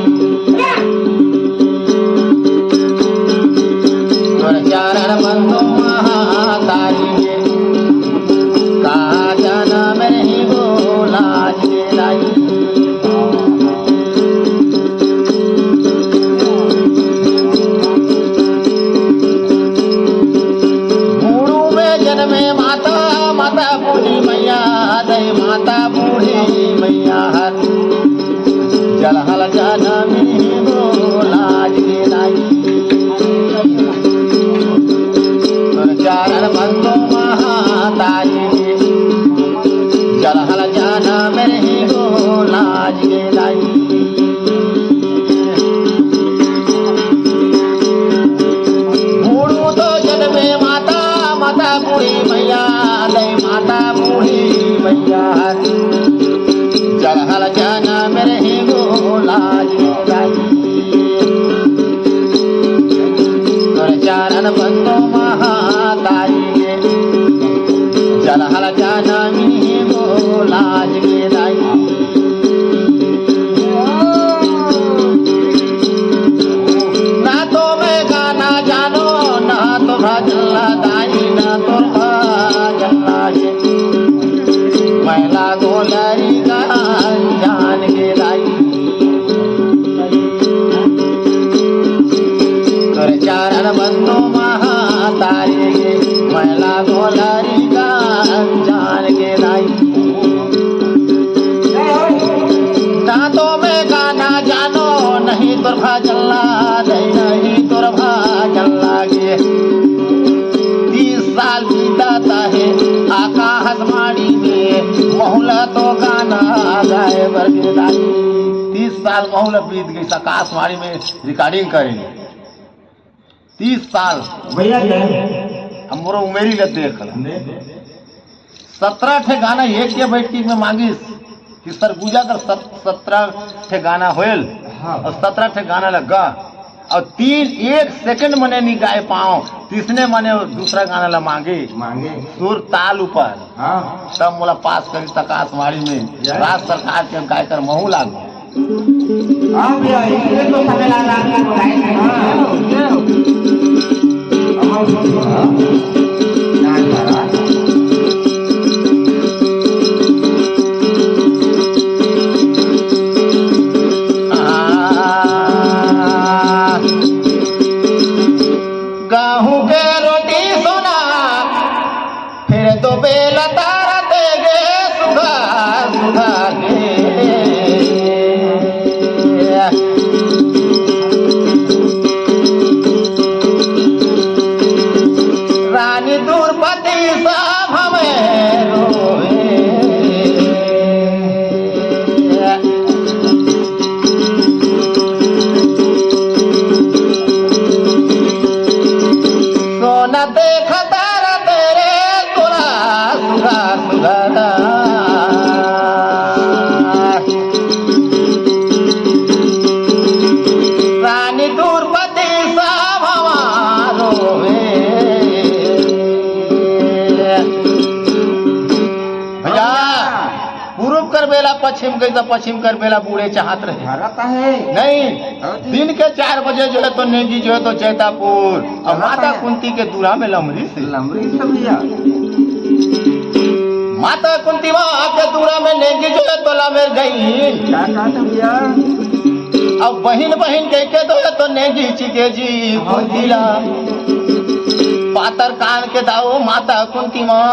चरण बंदो महातारी कहाँ जन्म नहीं बोला जे लाई में माता माता बूढ़ी मैया दई माता बूढ़ी मैया जलहल जन्म बोला जे लाई चरण बंदो महातारी जलहल जन्म बोला जे लाई माता बूढ़ी मैया दई माता बूढ़ी मैया जलहल जन्म नहीं बोला जे लाई चरण बंदो महातारी जलहल जन्म नहीं बोला जे लाई ना तो मैं गाना जानो ना तो भजला दाई ना तो भजला महिला गोलरी का जान के लाई कर चरण बंदो महातारी महिला गोलरी का जान के लाई ना तो मैं गाना जानो नहीं तो भजला नहीं तो भजला गे 30 साल बीताता है आकाशवाणी में महुला तो गाना गाए बरदाई 30 साल महुला बीत गई आकाशवाणी में रिकॉर्डिंग करेंगे 30 साल भैया हमारो उमेरी ले देख 17 ठे गाना एक के बैठकी में मांगिस कि सरगुजा कर 17 ठे गाना होल और 17 ठे गाना लगा और 1 सेकंड मने नहीं गाए पाओ तीसरे मने दूसरा गाना ला मांगे सुर ताल ऊपर तब मोला पास करी आकाशवाणी में राज्य सरकार के गाय कर महू लागू गाहूं के रोटी सोना फिर तो बेला तारा देगे सुधा सुधा के रानी दूरपति सब हमें रोए सोना देखा तारा तेरे सुरा सुधा सुधा रानी दूरपति सब हमारो भैया पूर्व कर बेला पश्चिम गई तो पश्चिम कर बेला बूढ़े चाहत रहे नहीं दिन के 4 बजे जो है तो नेगी जो है तो चैतापुर और माता कुंती के दूरा में लमरी से भैया माता कुंती वहाँ के दूरा में नेगी जो है तो लमेर गई भैया अब बहन बहन कह के तो है तो नेगी चिके जी कुंतीला पातर कान के दाओ माता कुंती माँ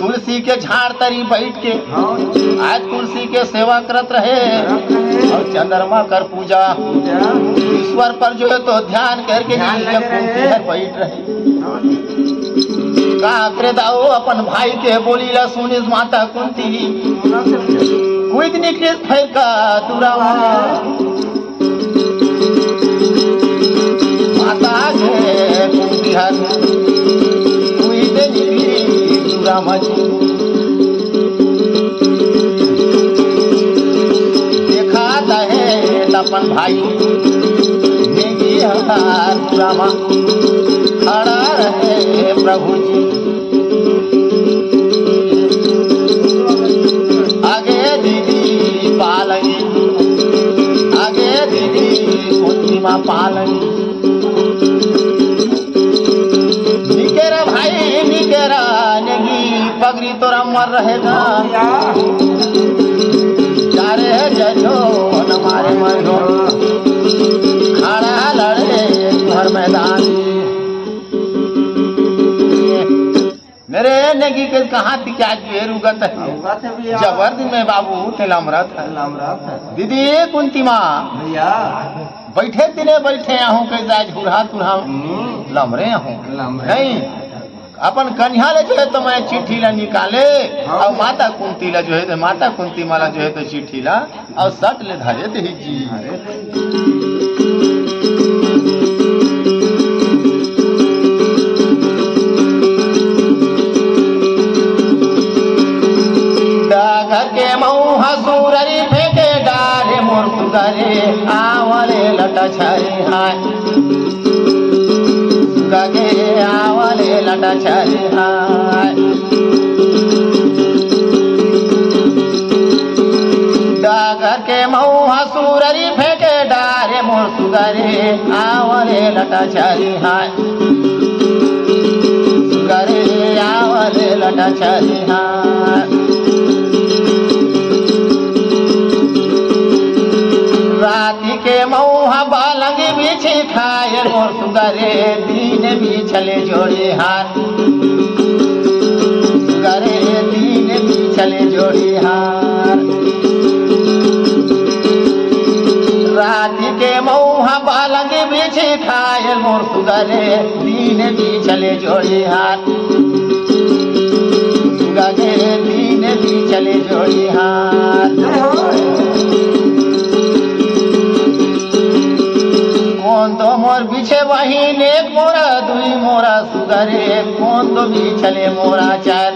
तुलसी के झाड़ तरी बैठ के आज तुलसी के सेवा करत रहे और चंद्रमा कर पूजा ईश्वर पर जो है तो ध्यान करके ध्यान जी लगे जब कुंती रहे। हर बैठ रहे का करे दाओ अपन भाई के बोली ला सुनिस माता कुंती कुछ निकले फिर का दुरावा माता के कुंती हर कुछ निकली दुरावा देखा है अपन भाई नेगी हर दुरावा खड़ा रहे प्रभु जी आगे दीदी पालनी आगे दीदी कुंतीमा पालनी निकेरा भाई निकेरा नेगी पगड़ी तोरा मर रहेगा चारे जजो न मारे मरो खड़ा लड़े हर मैदान मेरे नेगी के कहाँ थी क्या बेरुगत है जबर दिन में बाबू ते लमरत है दीदी कुंती माँ भैया बैठे दिने बैठे आहूँ के जाज हुरहा तुरहा लमरे आहूँ नहीं अपन कन्या ले जो है तो मैं चिट्ठी ला निकाले और माता कुंती ला जो है तो माता कुंती माला जो है तो चिट्ठी ला और सट ले धरे दे जी डागर के मऊ हसूररी फेंके डारे मोर सुगरे आवले लटा छाई हाय सुगगे आवले लटा छाई हाय डागर के मऊ हसूररी फेंके डारे मोर सुगरे आवले लटा छाई हाय सुगरे आवले लटा छाई हाय राती के मऊहा बालंगी बिछी खाए मोर सुगरे दीन बिछले जोड़ी हाथ सुगरे दीन बिछले जोड़ी हाथ राती के मऊहा बालंगी बिछी खाए मोर सुगरे दीन बिछले जोड़ी हाथ सुगरे दीन बिछले जोड़ी हाथ कौन तो मोर पीछे बहिन एक मोरा दुई मोरा सुगरे कौन तो बिछले मोरा चार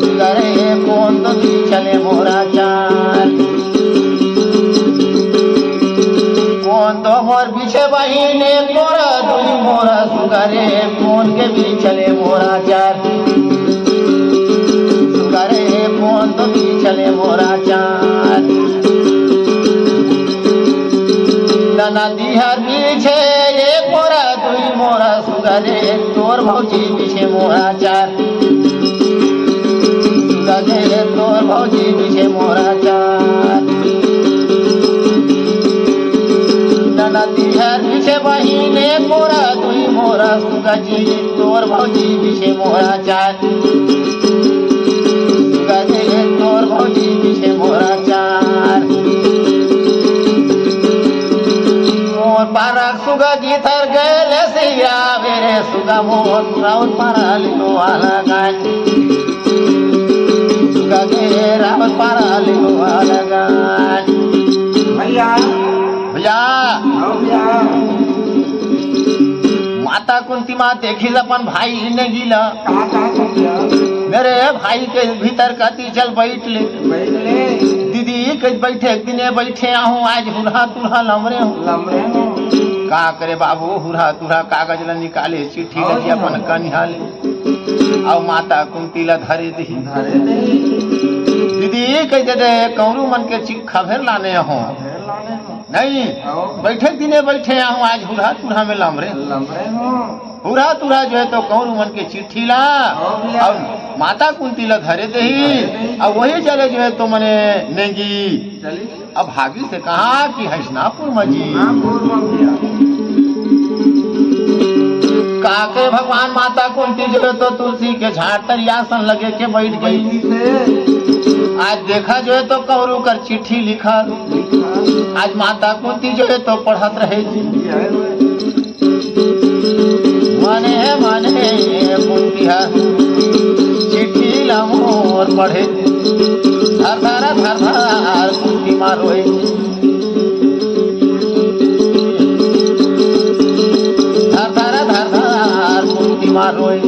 सुगरे कौन तो बिछले मोरा चार कौन तो मोर पीछे बहिन एक मोरा दुई मोरा सुगरे कौन के बिछले मोरा चार सुगरे कौन तो बिछले मोरा चार नदी हर पीछे एक मोरा दुई मोरा सुगरे तोर भौजी पीछे मोरा चार सुगरे तोर भौजी पीछे मोरा चार नदी हर पीछे बहिन एक मोरा दुई मोरा सुगजी तोर भौजी पीछे मोरा चार सुगरे तोर भौजी पीछे मोरा चार पारक सुगा जी थर गए सिया मेरे सुगा मोहन राउत पारा लिखो वाला गाय सुगा के राउत पारा लिखो वाला गाय भैया भैया भैया माता कुंती माँ देखी अपन भाई ने गिला कहाँ चल गया मेरे भाई के भीतर कती चल बैठ ले दीदी के बैठे दिने बैठे आहूँ आज हुरहा तुरहा लमरे हूँ का करे बाबू हुरहा तुरहा कागज ला निकाले चिट्ठी लगी अपन कन्या ले और माता कुंती ला धरे दी दीदी कह दे कौरू मन के चिक्खा भेर लाने हो नहीं बैठे दिने बैठे आहूँ आज हुरहा तुरहा में लमरे हुरहा तुरहा जो है तो कौरू मन के चिट्ठी ला और माता कुंती ला धरे दे और वही चले जो है तो मने नेगी अब भागी से कहा कि हसनापुर मजी काके भगवान माता कुंती जो है तो तुलसी के झाड़ तर आसन लगे के बैठ गई आज देखा जो है तो कौरू कर चिट्ठी लिखा, आज माता कुंती जो है तो पढ़त रहे जी। माने कुंतिया चिट्ठी लामोर पढ़े, धर धर कुंती मारोए, धर कुंती मारोए,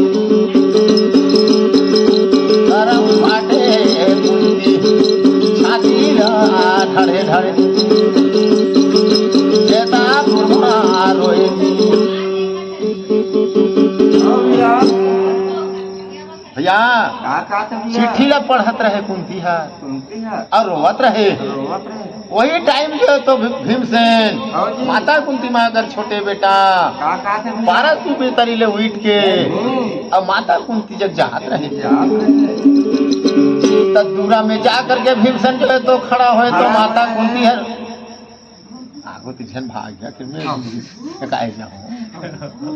गरम फाटे कुंती छाती ढड़े ढड़े जेता मारोए। भैया चिट्ठी ला पढ़त रहे कुंती है और रोवत रहे। वही टाइम जो तो भीमसेन माता कुंती माँ अगर छोटे बेटा 12 की बेतरी ले उठ के और माता कुंती जब जात रहे तब दूरा में जा करके भीमसेन जो है तो खड़ा होए तो माता कुंती है आगो तिझन भाग गया कि मैं काहे जाऊं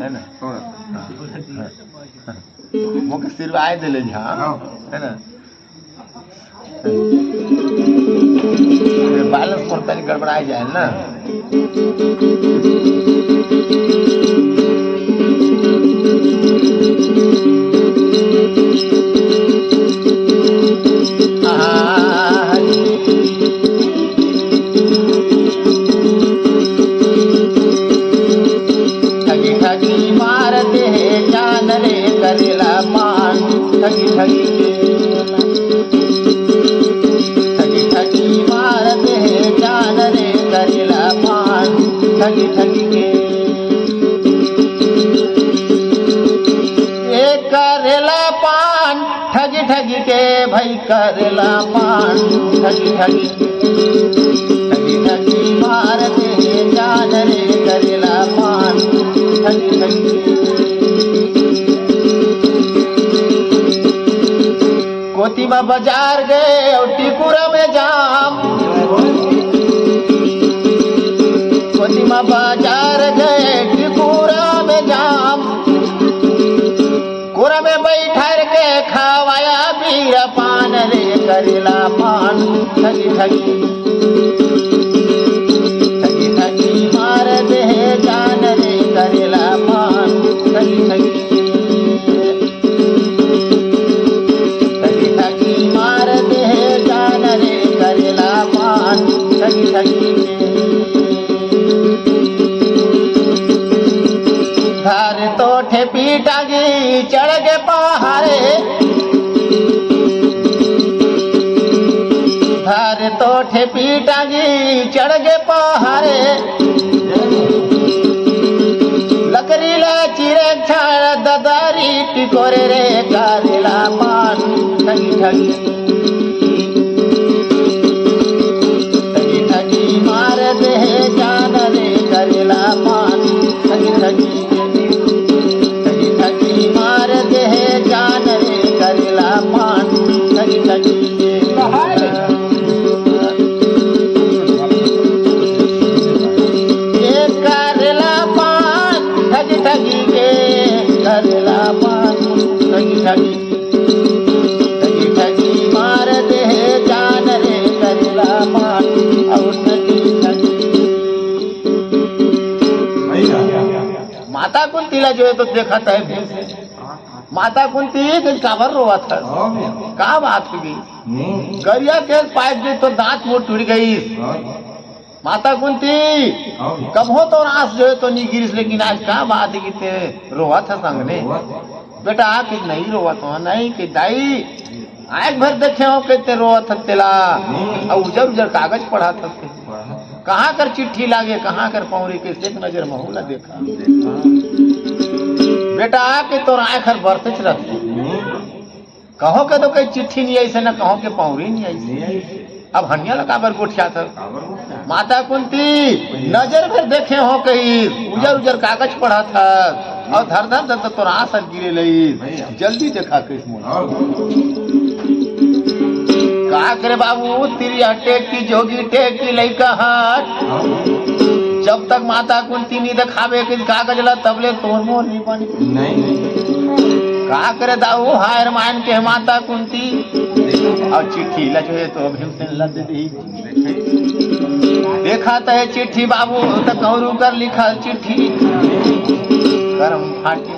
है ना मुके सिर आए दिले हाँ है ना बैलेंस पड़ता नहीं गड़बड़ाई जाए ना। ठगी ठगी मारते जान रे करेला मान, ठगी ठगी ठगी ठगी मारते जान रे करेला मान, ठगी ठगी के एक करेला पान, ठगी ठगी के भाई करेला पान, ठगी ठगी ठगी ठगी मारते जान रे करेला पान, ठगी ठगी कोतिमा बाजार गए और टिकुरा में जाम, कोतिमा बाजार गए टिकुरा में जाम, कोरा में बैठर के खावाया बीरा पान रे करेला पान, ठगी ठगी ठगी ठगी मार दे जान रे करेला पान, ठगी ठगी ठगी ठगी मार दे जान रे करेला पान, ठगी ठगी घर तो ठेपी टागी चढ़ के पहाड़े, घर तो ठेपी टागी चढ़ के पहाड़े, लकड़ी ला चिरे छाड़ ददारी टिकोरे रे करेला पान, ठगी ठगी ठगी ठगी मार दे जान रे करेला पान, ठगी ठगी ठगी ठगी मार दे जान रे करेला पान, ठगी ठगी करेला पान, ठगी ठगी के करेला पान, ठगी ठगी ठगी ठगी मार दे जान रे करेला पान और ठगी ठगी। माता कुंती ला जो है तो देखा था माता कुंती काबर रोआ था, कहा बात हो गई गरिया के पाइप गई तो दांत वो टूट गई। माता कुंती कब हो तो रास जो है तो नहीं गिरिस, लेकिन आज कहा बात है कि रोआ था संग ने बेटा कि नहीं रोआ तो नहीं कि दाई आग भर देखे हो कहते रोआ था तेला और उजर उजर कागज पढ़ा था, कहाँ कर चिट्ठी लागे कहाँ कर पौरी के एक नजर महूला देखा बेटा के तो आखर बरतच रहते कहो के तो कहीं चिट्ठी नहीं आई से न कहो के पौरी नहीं आई। अब हनिया लगा बर गोठिया था माता कुंती नजर भर देखे हो कहीं उजर उजर कागज पढ़ा था और धर धर धर तो रास गिरे लई जल्दी देखा किस का करे बाबू तिरिया टेकी जोगी टेकी लइका हाथ जब तक माता कुंती नहीं दिखावे कि कागज ला तबले तोर मोर नहीं बनी। का करे दाऊ हायर मान के माता कुंती और चिट्ठी लजो तो भीमसेन लद दी देखा तो है चिट्ठी बाबू तो कौरू कर लिखा चिट्ठी करम फाटी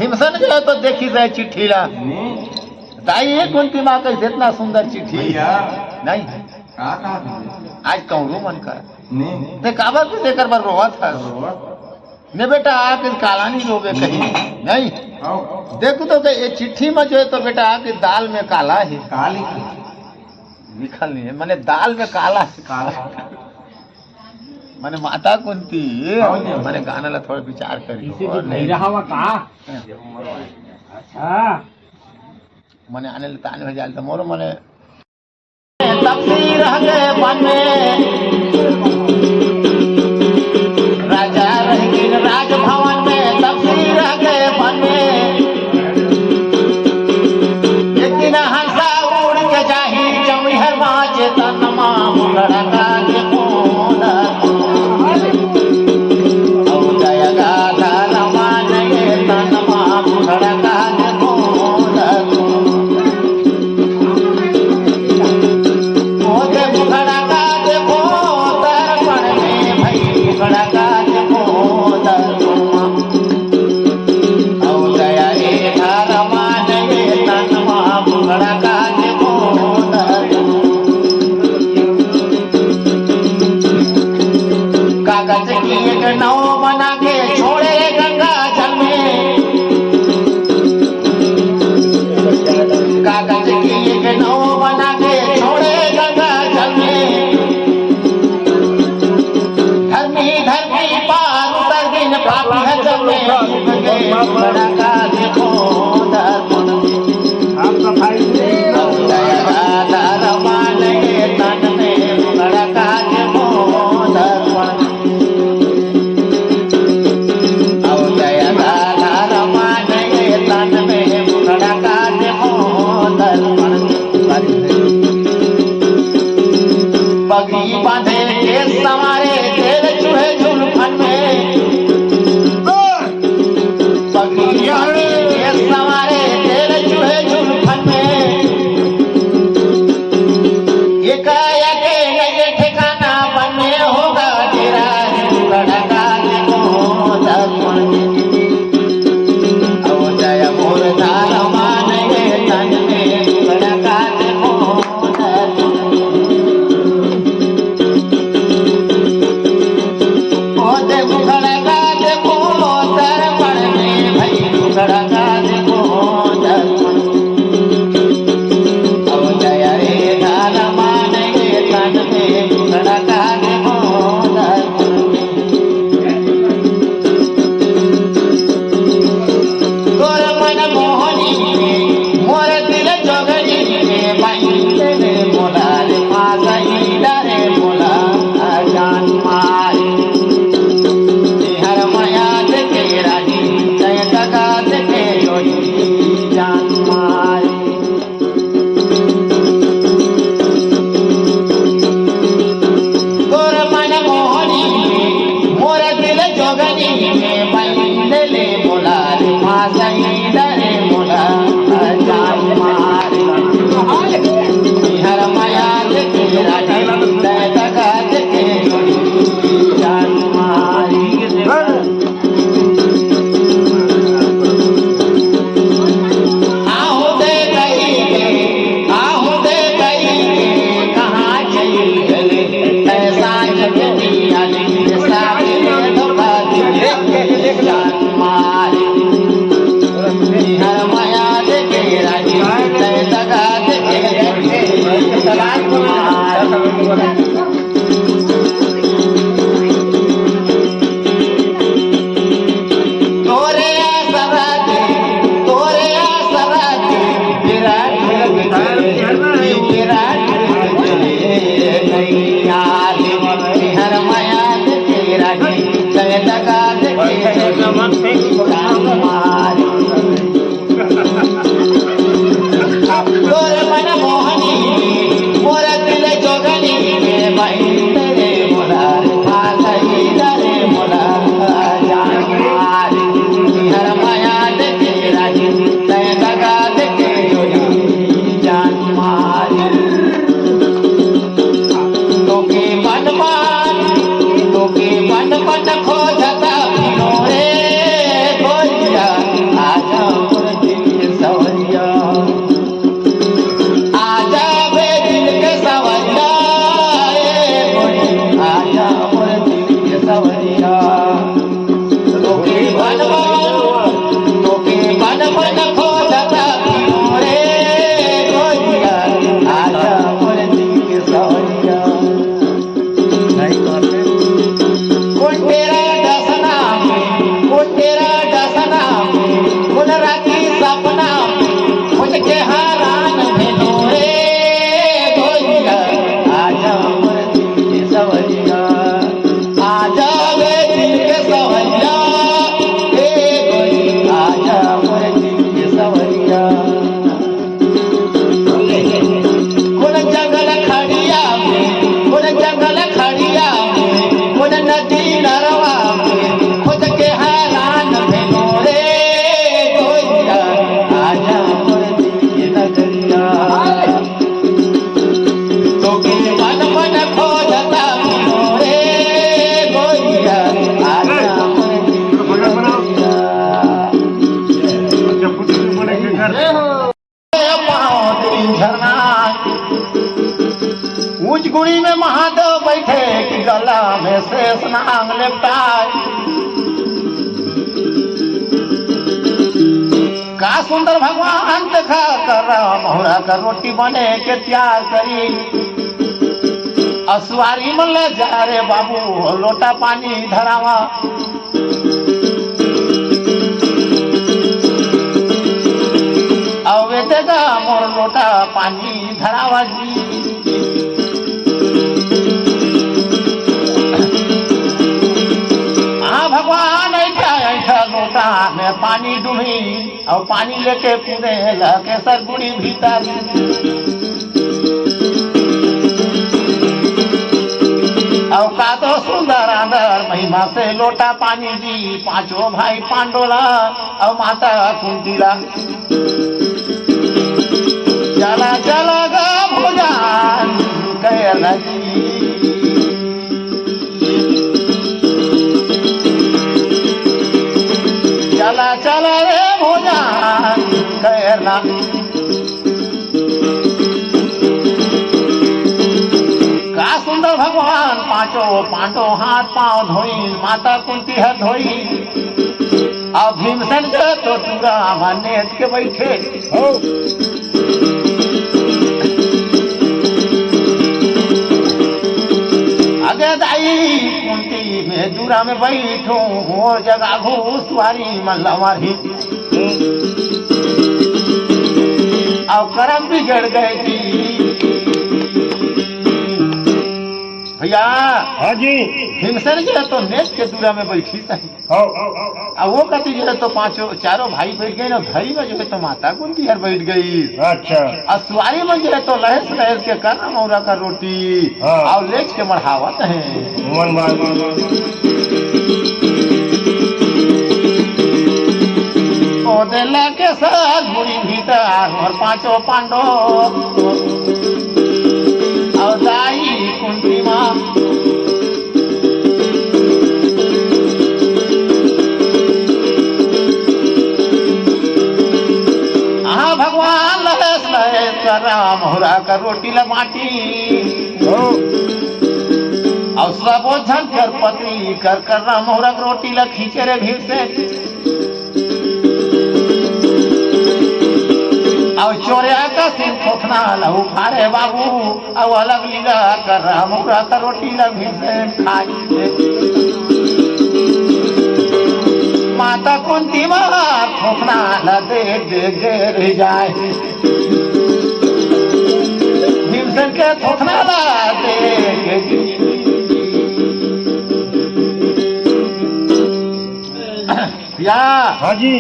हिमसन जो है तो देखी जाए चिट्ठी ला दाई है कुंती माँ का इतना सुंदर चिट्ठी नहीं आज कहूँ मन कर ने काबर को देकर बार रोवा था ने बेटा आके काला नहीं रोगे कहीं नहीं देखो तो ये चिट्ठी में जो है तो बेटा आके दाल में काला है काली लिखल नहीं है मैंने दाल में काला है काला मैंने माता कुंती मैंने गाना ला थोड़ा विचार करी और नहीं रहा हुआ का अच्छा मैंने आने ले ताने हो जाल तो मोर मैंने तफसीर रह गए मन में राजा रह गए राजभवन में तफसीर रह गए मन में लेकिन हंसा उड़ के जाही चमहर माचे तनमा लड़का के कोना पाँव तीन झरना ऊंच गुड़ी में महादेव बैठे कि गला में शेष नाग लेपटाए। का सुंदर भगवान देखा कर महुरा का रोटी बने के तैयार करी। असवारी मन ले जा रे बाबू लोटा पानी धरावा। अवे देगा मोर लोटा पानी धरावा जी। हाँ भगवान ऐठा ऐठा लोटा में पानी डूबी और पानी लेके कूदे लगे सरगुड़ी भीतर। और का तो सुंदर अंदर महिमा से लोटा पानी जी। पांचों भाई पांडोला और माता कुंतीला चला चला गा भोजान कैला जी। चला चला रे भोजान कैला। का सुंदर भगवान पांचों पांडव हाथ पांव धोई माता कुंती है धोई। अब भीमसेन के तो पूरा माने के बैठे हो। अगे दाई कुंती में दूरा में बैठो हो जगह घूसवारी मल्ला मारी। अब करम बिगड़ गए जी भैया। हाँ जी। भीमसेन जी तो नेट के दूरा में बैठी सही। अब वो कहती जो है तो पांचों चारों भाई बैठ गए ना। घड़ी में जो है तो माता कुंती यार बैठ गई। अच्छा। असवारी में जो है तो लहस लहस के करना मौरा का रोटी और लेच के बढ़ावत है। ओ दिला के साथ बुरी भीतर और पांचों पांडव और दाई कुंती माँ। हाँ भगवान लहस लहस कर महुरा का रोटी लमाटी। और सब झन कर पत्री कर महुरा का रोटी ल खींचे रे भीड़ से। और चोरिया का सिर खोखना लहू फारे बाबू और अलग लीला कर रहा मुकरा का रोटी लगी से खाई। माता कुंती मार खोखना ल देख देख रह जाए। भीमसेन के खोखना ला देख या। हाँ जी।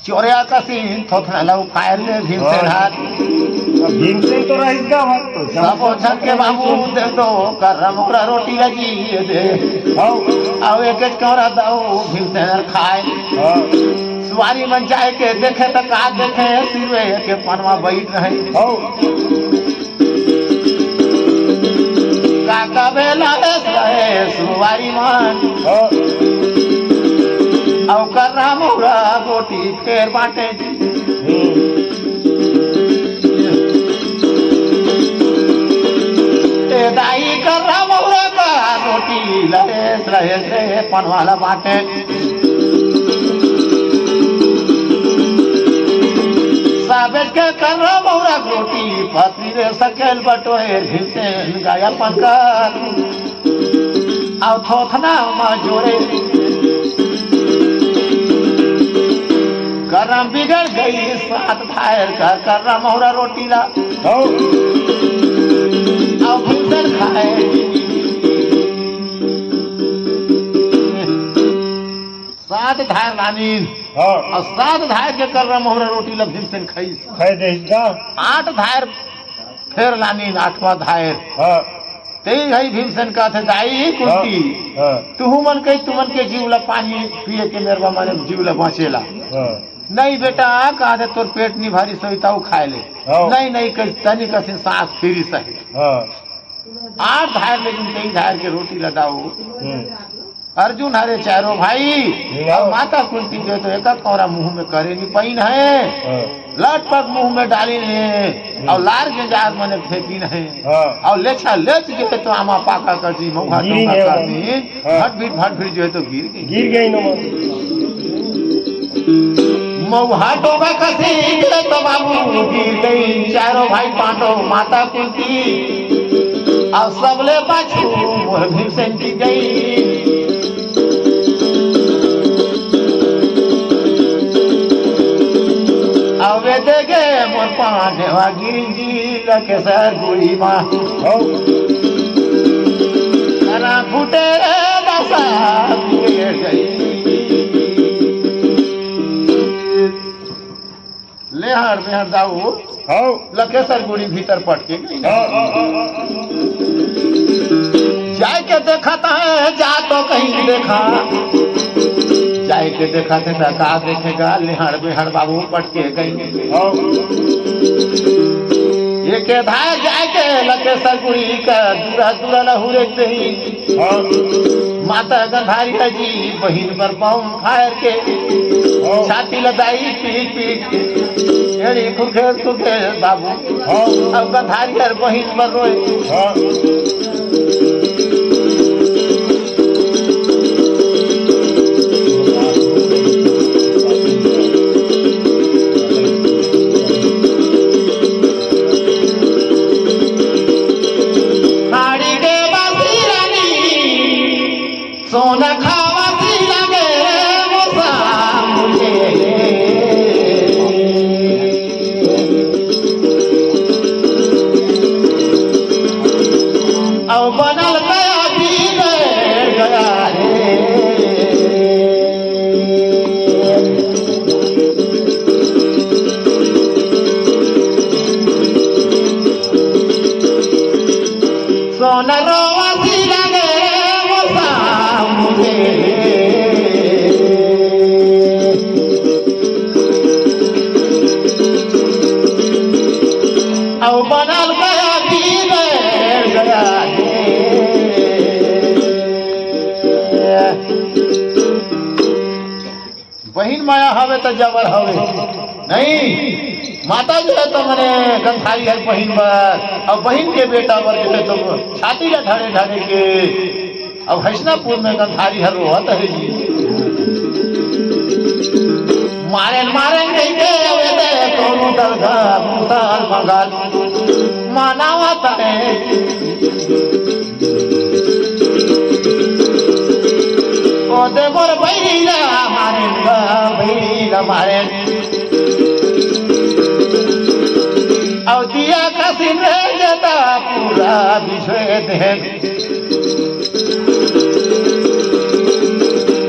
चोरिया का सीन थोथना लव फायर ले भीमसेन हाथ। भीमसेन तो रही का बात सब छन के बाबू दे दो कर मुकरा रोटी लगी दे। आओ एक एक कौरा दो भीमसेन खाए। सवारी मन जाए के देखे तो का देखे सिरवे के पनवा बैठ रहे। काका बेला रहे सवारी मन और कर रहा मोरा गोटी फेर बाटे। दाई कर रहा मोरा का रोटी लहेस लहेस रे पनवाला बाटे। साबेट के कर रहा मोरा रोटी पत्नी रे सकेल बटोए। भीमसेन गाया पनकर और थोथना मा जोरे। करम बिगड़ गई सात फायर कर रहा मोहरा रोटी ला। अब भीमसेन खाए। सात धार लानी और सात धार के कर रहा मोहरा रोटी ला भीमसेन खाई। आठ धार फिर लानी आठवां धार तेई भाई भीमसेन का थे दाई कुंती तू मन कही तुमन के जीव ला पानी पिए के मेरवा माने जीव ला बचेला। नहीं बेटा कहा थे तोर पेट नहीं भारी सहिता खाए ले। नहीं तनी कसी सांस फिरी सही। आठ धार लेकिन कई धार के रोटी लगाओ अर्जुन हरे चारों भाई और माता कुंती जो तो एक कौरा मुंह में करे नहीं पईन है लट पग मुंह में डाली ने और लार के जार मने फेंकी नहीं और लेछा लेच जो है तो आमा पाका कर जी मौका टोका कर दी फट फिर जो है तो गिर गई ना मौहा टोका कसी गए तो बाबू गिर गई चारों भाई पांडव माता कुंती और सबले पाछू मोह भीषण की गई अवे देगे मोर पांडवा गिरी जी लके सर गुड़ी माँ करा फूटे रे दशा बिगड़ गई लेहर मेहर दाऊ लकेसर गुड़ी भीतर पटके गई जाए के देखा है जा तो कहीं देखा जाए के देखा थे का देखेगा लिहाड़ बिहाड़ बाबू पटके गई ये के धाय जाए के लगे सरगुड़ी का दूरा दूरा लहुरे गई माता गंधारी जी बहिन पर पाँव फायर के छाती लदाई पीट पीट एड़ी खुखे बाबू अब गंधारी हर बहिन पर रोए सोना खावा लगे मुझे अब बनल गया गया सोना रोवा लगे अब बनल गया गया बहिन माया हवे तो जबर हवे नहीं माता जो है तो मैंने गंधारी है बहिन पर और बहिन के बेटा पर जो है तो छाती ला ढाड़े ढाड़े के अब हसनापुर में गंधारी हर रोहत है जी मारे नहीं दे तो दरगाह मुसाल मंगाल मानावत है ओ दे मोर भैला मारे और दिया का सिन रह जाता पूरा विश्व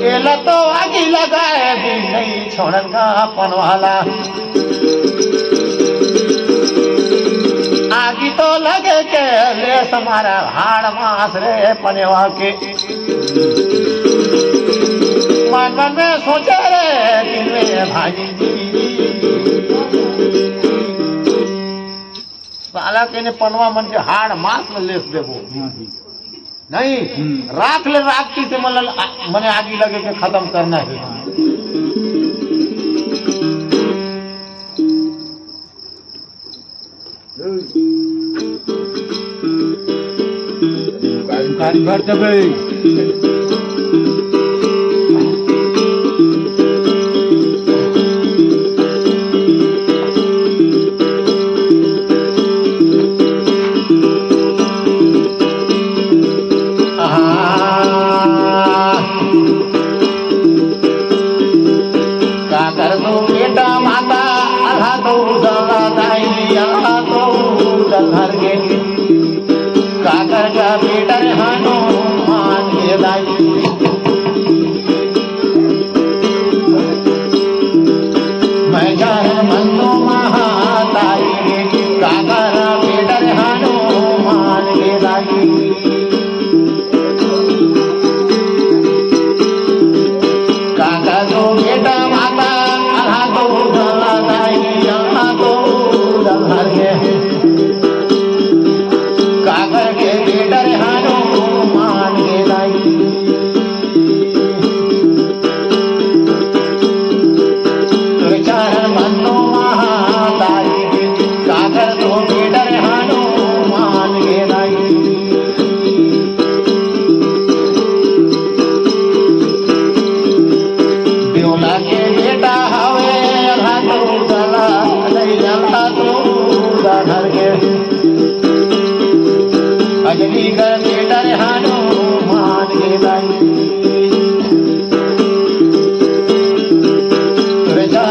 केला तो आगे लगाए भी नहीं छोड़न का पनवाला आगे तो लगे के ले हमारा हाड़ मास रे पनेवा के मन मन में सोचे रे दिल में भाई साला के ने पनवा मन के हाड़ मास में लेस देबो नहीं राख ले राखती से मने आगे लगे के खत्म करना है भर देबे काकर का बेटा हनुमान के दाई मैं जान मनो महाताई काकर बेटा हनुमान के दाई काका दो बेटा माता आधा दो दाई आधा दो दलहर के काकर के बेटर हनुमान के लाई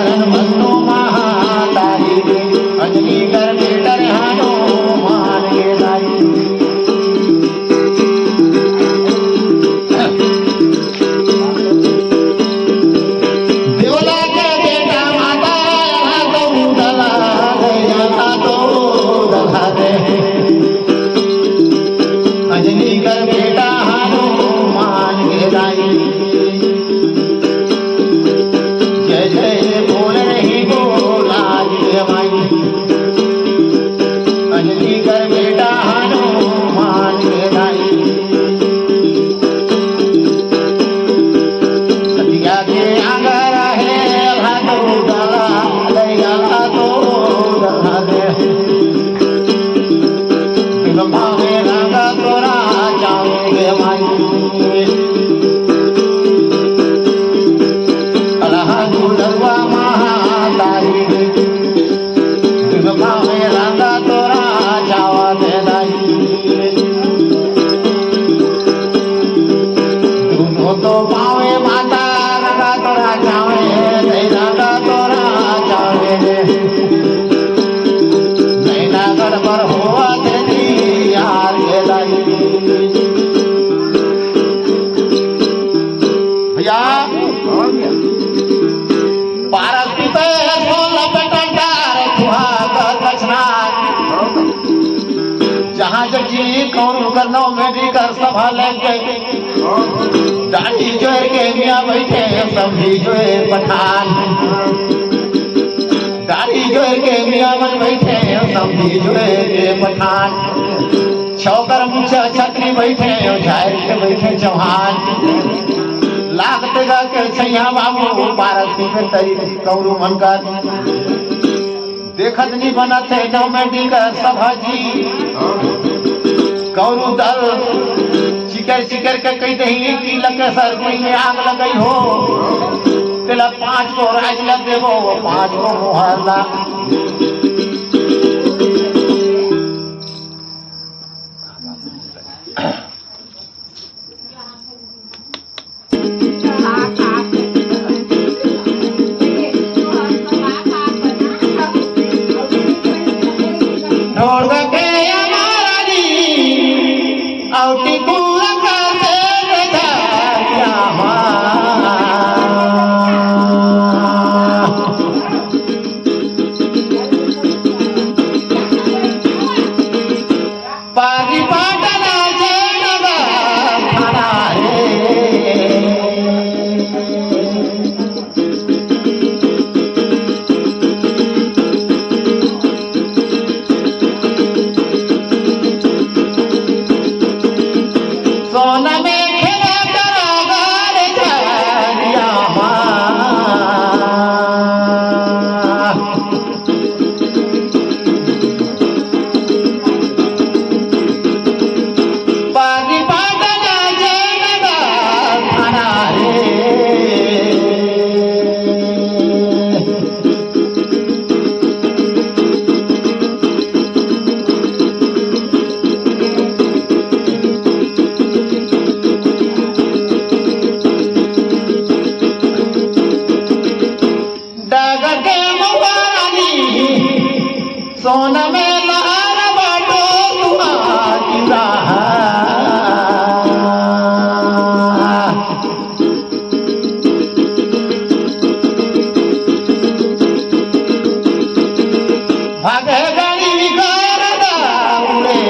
कारण बंधु महातारी अंजलि कर बेटा हानो मान के दाई देवला के बेटा माता तो दला गया तो दला दे अंजलि कर बेटा हानो मान के दाई जय जय बोल रही बोला जय माई अंजलि कर बेटा हनुमान के दाई सतिया के आगर है अल्लाह तो दला अल्लाह तो दला दे बिगमा में रंगा तोरा जाओगे माई दुलवा महातारी बिगमा में रंगा तोरा जावा दे दाई दोनों तो पावे माता रंगा तोरा जावे नहीं रंगा तोरा जावे दे नहीं ना गड़बड़ हुआ तेरी यार के दाई भैया पारस पिते सोलह बेटंडार सुहाग दक्षिणा जहाँ जजी कौन करनो मेडिकल सभा लेके दाढ़ी जोर के मियाँ बैठे सभी जोए पठान दाढ़ी जोर के मियाँ मन बैठे सभी जोए के पठान छौकर मुझे छतरी बैठे झायर के बैठे चौहान लाख टका के छैया बाबू भारत की तरी कौरू मनकर देखत नहीं बना थे नौ मेडिकल सभा जी कौरू दल चिकर चिकर के कही दही की लगे सर में आग लगई हो तेला 5 को राज लग देवो 5 को मुहरला ढोल के हमारा नी औटी पूरा करते जा पागी पाटला जेनगा खाना सोना में खेला करागार जानिया पागी पाटला जेनगा खाना डगटे मुबारानी सोना में लहर बाटो तुम्हारी राह भागे गणी गरदा उड़े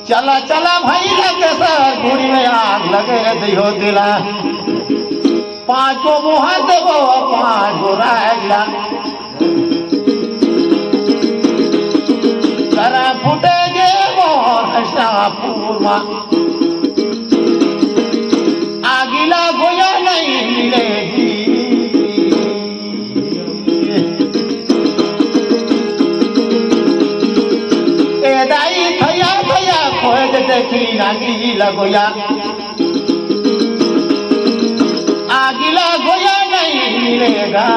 चला चला भाई लगे सर गुड़ी में आग लगे दियो दिला 5 गो मुहा देबो 5 गो राजला करा फुटे गे मोर हसापुरमा आगिला गोया नहीं मिलेगी ए दाई थया थया खोज देखी आगिला गोया आगिला गोया नहीं मिलेगा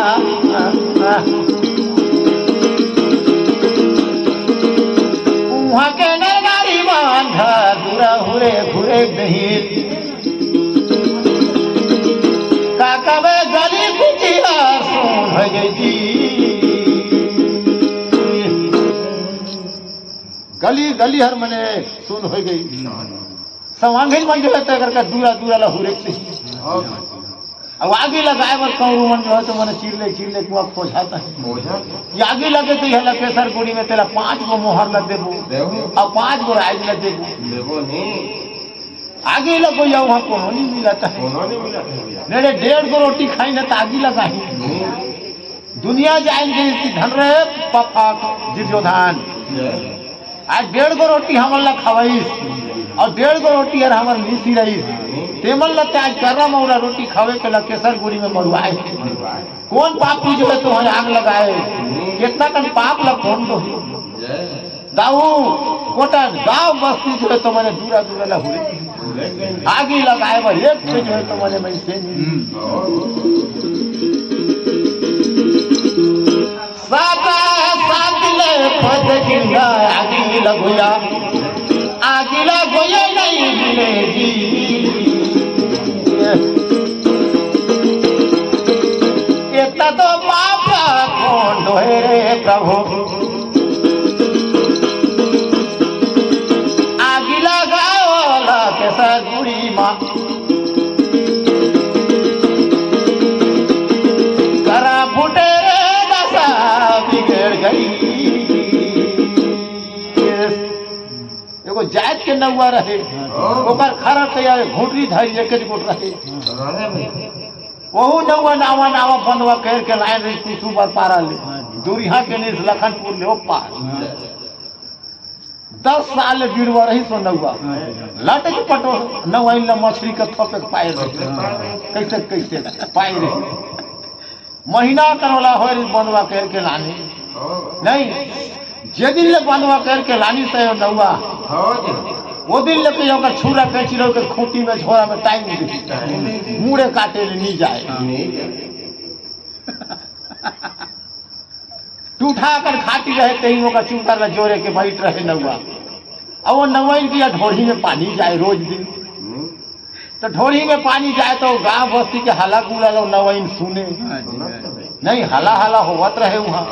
वहाँ के नरनारी बांधा दूरा हुरे घुरे नहीं काका वे गली कुचिया सुन हो गई जी गली गली हर मने सुन हो गई सवांगे मन जो है करके दूरा दूरा ला हुरे से अब आगे लगाए मत कहूँ मन जो है तो मैंने चिर ले कुआ खोजाता है ये आगे लगे तो यह लकेसर गुड़ी में तेरा 5 गो मोहर लग देबू और 5 गो राइज लग देबू आगे लगो या वहाँ कोनो नहीं मिलाता है मेरे 1.5 गो रोटी खाई ना तो आगे लगाई दुनिया जाएंगे धन रहे पापा दुर्योधन आज 1.5 गो रोटी हमला खवाई और 1.5 गो रोटी यार हमार मिसी रही तेमल लगता आज कर्रा मौरा रोटी खावे के लकेसर गुड़ी में मरुआए कौन पाप की जो है तो आग लगाए कितना कन पाप लग कौन तो दाऊ कोटन गांव बस्ती जो है तो मैंने दूरा दूरा ला हुए आगे लगाए भाई एक पे जो है तो मैंने मैं से सात ले पद गिंगा आगे लगोया आगिला गोया नहीं मिलेगी इतना तो पाप कौन ढोए रे प्रभु आगिला गाओला कैसा गुड़ी माँ करा फुटे दशा बिगड़ गई जात के नौआ रहे ओकर खरा तैयार घुटरी धरी एक गोट रहे वहू नौआ नावा नावा बंदवा कर के लाइन रही कुसु पर पारा ले दूरिया के नीस लखनपुर ले पार 10 साल बीड़वा रही सो नौआ लटक पटो नौआ इन मछली के थोपे पाए रहे कैसे पाए रहे महीना करवला हो बंदवा कर के लानी नहीं जे दिन ले बंदवा करके लानी से नौआ वो दिन लेके ओकर छुरा कैची रहो के खूंटी में झोरा में टाइम दे मुड़े काटे ले नहीं जाए टूठा कर खाटी रहे कहीं ओकर चूकर में जोरे के बैठ रहे नौआ अब वो नौइन की ढोड़ी में पानी जाए रोज दिन तो ढोड़ी में पानी जाए तो गांव बस्ती के हला गुला लो नौइन सुने नहीं हला हला होवत रहे वहाँ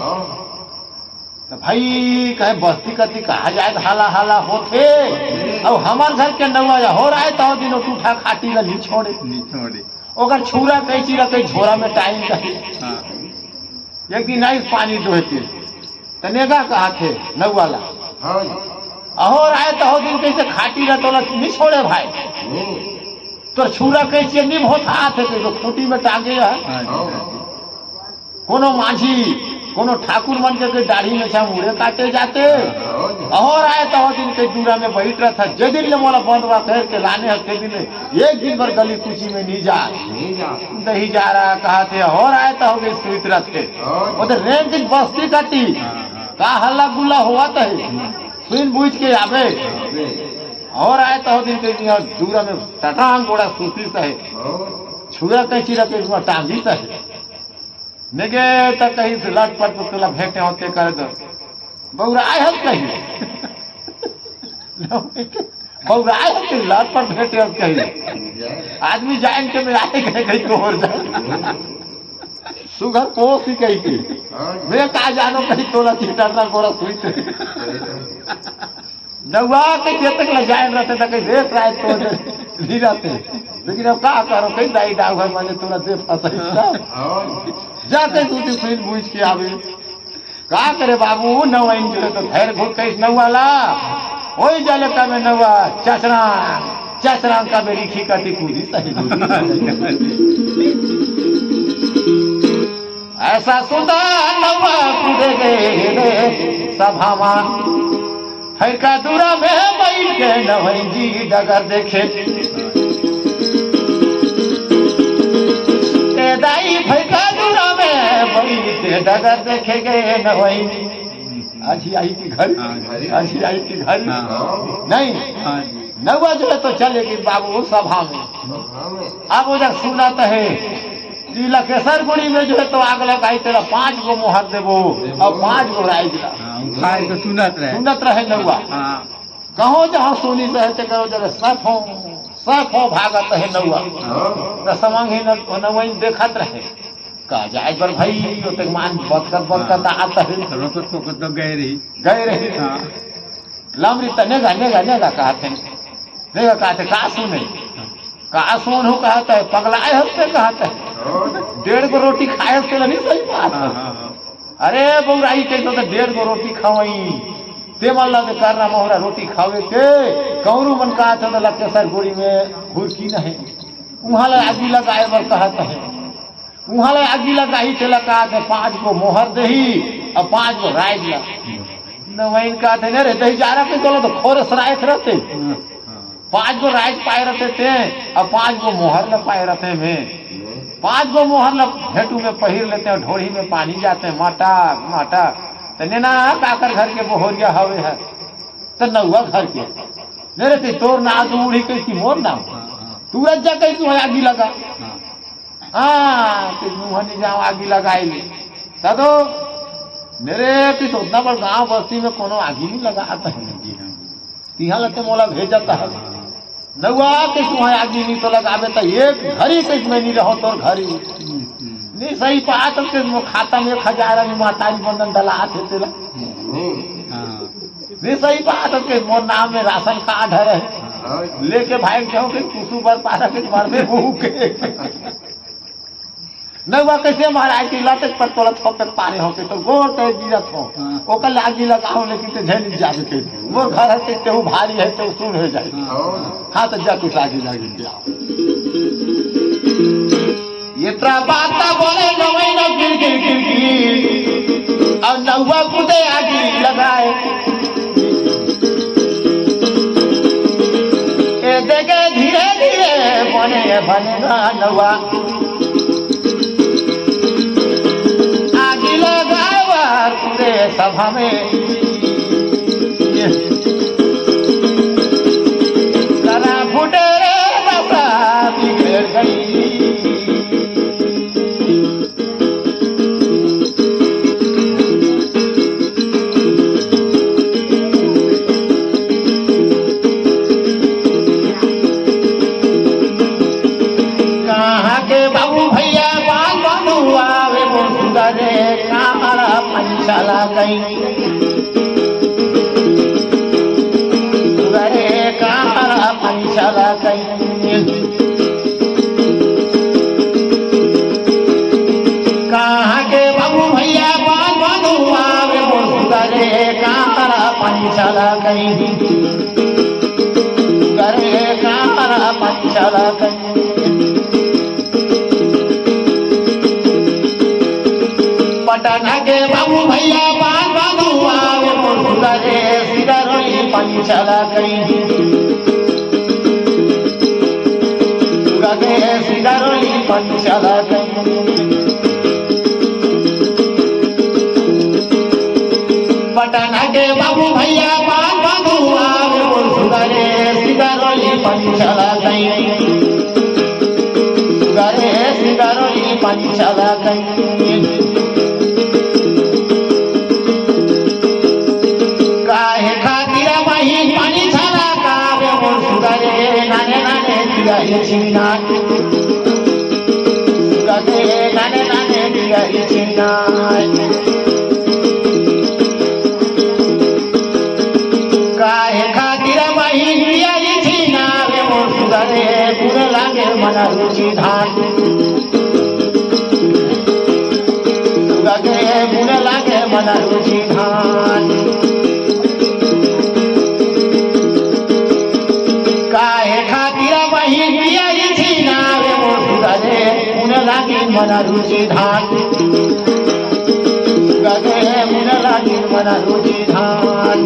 तो भाई कहे बस्ती कती कहा जाए तो हाला हाला होते और हमार घर के नौआ हो रहा है तो दिन टूठा खाटी ला नहीं छोड़े ओकर छुरा कैची रखे झोरा में टाइम कहे एक दिन आई पानी डोहते तनेगा कहा थे नौवाला हो रहा है तो दिन कैसे खाटी रह तो नहीं छोड़े भाई तो छुरा कैसे नहीं बहुत हाथ है तो खूंटी में टांगे है कोनो माझी कोनो ठाकुर मन के दाढ़ी में छा मुड़े काटे जाते और आए तो दिन के दूरा में बैठ रहा था जे दिन ले मोला बंदवा कर के लाने हफ्ते दिन एक दिन भर गली कुची में नहीं जा रहा कहा थे और आए तो हो गए सुइत रखे उधर रेंज दिन बस्ती कटी का हल्ला गुल्ला हुआ तो सुन बूझ के आवे और आए तो दिन के दूरा में टटांग गोड़ा सूती से छुरा कैसी रखे टांगी से नेगे तो कहीं से लटपट तो तुला भेंटे होते कर दो बउरा आए हम कहीं बउरा आए हम कहीं लटपट भेंटे हम कहीं आदमी जाएंगे के में आए गए कहीं तो और जाए सुगर पोस ही कहीं के मैं कहा जानो कहीं तोला चिटाना गोरा सुई नौवा कैसे तक ल जाए रहते तो कहीं देख रहा है तो नहीं रहते लेकिन अब क्या करो कहीं दाई डाल घर माने तोरा दे फंसा जाते तू तो सुन बूझ के आवे का करे बाबू नौवा जो है तो खैर घुट कैसे नौवाला ओई जाले का में नवा चचरा का बेरी खिकती कूदी सही ऐसा सुंदर नवा कूदे गए सभामा है का दूरा में बैठ के नवई जी डगर देखे दाई भैका दूरा में बैठ के डगर देखे गए नवई आज आई की घर आज आई की घर नहीं नवा जो है तो चलेगी बाबू सभा में अब उधर सुना तो है लकेसर गुड़ी में जो है तो आग लगाई तेरा 5 गो मोहर देवो और 5 गो राय दिला सुनत रहे नवा कहो जहाँ सोनी से करो जगह सफ हो भागत है नवा तो समंग नवई देखत रहे का जाए पर भाई तो मान बदकत आता है तो गए रही लमरी तनेगा कहते नेगा कहते का सुने का सुन हो कहता है पगलाए हंसते कहते है 1.5 गो रोटी खाए हंसते नहीं सही बात अरे बउराई के तो 1.5 गो रोटी खवाई ते मल्ला दे करना मोहरा रोटी खावे के कौरू मन का था लकेसर गोड़ी में घुरकी नहीं वहां ले आगी लगाए बर कहता है वहां ले आगी लगाई ते लगा के 5 गो मोहर दही और 5 गो राय दिला नवैन का थे रे दही जारा के चलो तो खोर सराय रहते 5 गो राइज पाए रहते थे और 5 गो मोहर ल पाए रहते में 5 गो मोहर ल भेटू में पहिर लेते हैं ढोड़ी में पानी जाते हैं माटा तो नेना काकर घर के बोहरिया हवे है तो नौवा घर के ने रे तोर ना उड़ी कही मोर ना तू रज्जा कही तू आगी लगा हाँ मुहनी जाओ आगी लगाई तो मेरे कि तो उतना बड़ गांव बस्ती में कोनो आगी नहीं लगाता है तिहा लगते मोला भेजता है नौआ के तुहा आगी नहीं तो लगावे तो एक घड़ी से में नहीं रहो तो घड़ी नहीं सही पात के खाता में 1000 में मातारी बंधन डला थे तेला नहीं सही बात के मोर नाम में राशन कार्ड है लेके भाई क्यों के कुसु पर पारा के मार में बहू के नौवा कैसे महाराज की लटक पर तोला थोपे पारे होके तो गोर ते गिरत हो ओकर लागी लगाओ लेकिन ते झेल जावे के वो घर है ते भारी है तो सुन हो जाए हां तो जा कुछ आगे लागी जाओ इतना बात बोले नवई न गिर और नौवा कूदे आगे लगाए ए देखे धीरे धीरे बनेगा नौवा पूरे सभा में जरा फुटे रे दशा बिगड़ गई कहाँ के बाबू भैया बाल बंधु आवे सुंदरे पंचला गई सुगरे कारा पंचला गई कहाँ के बाबू भैया बाल बंधु आवे सुगरे कारा पंचला गई सुगरे कारा पंचला गई पटना के बाबू भैया बाल बाबू आवे सुगरे सिगरोई पंचला गई सुगरे सिगरोई पंचला गई पटना के बाबू भैया बाल बाबू आवे सुगरे सिगरोई पंचला गई सुगरे सिगरोई पंचला गई चिन्ना नाने दिया चिन्ना काहे खातिर बहिन दिया चिन्ना रे मोर सुगरे बुरे लागे मन रुचि धान सुगरे बुरे लागे मन रुचि धान लागी मना रुचि धान गगे मुन लागी मना रुचि धान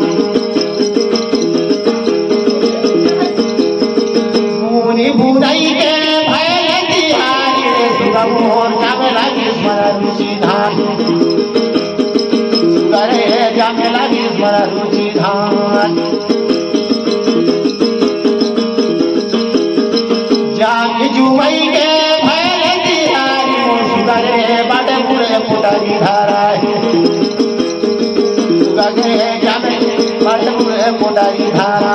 मुनि बुराई के भय तिहारी रे सुगा मोर जामे लागी मना रुचि धान सुगरे जामे लागी मना रुचि धान जामी जुमई के भैर तिहारी मोर सुगरे बाटे बुरे पुटारी धारा सुगरे जामे बाटे बुरे पुटारी धारा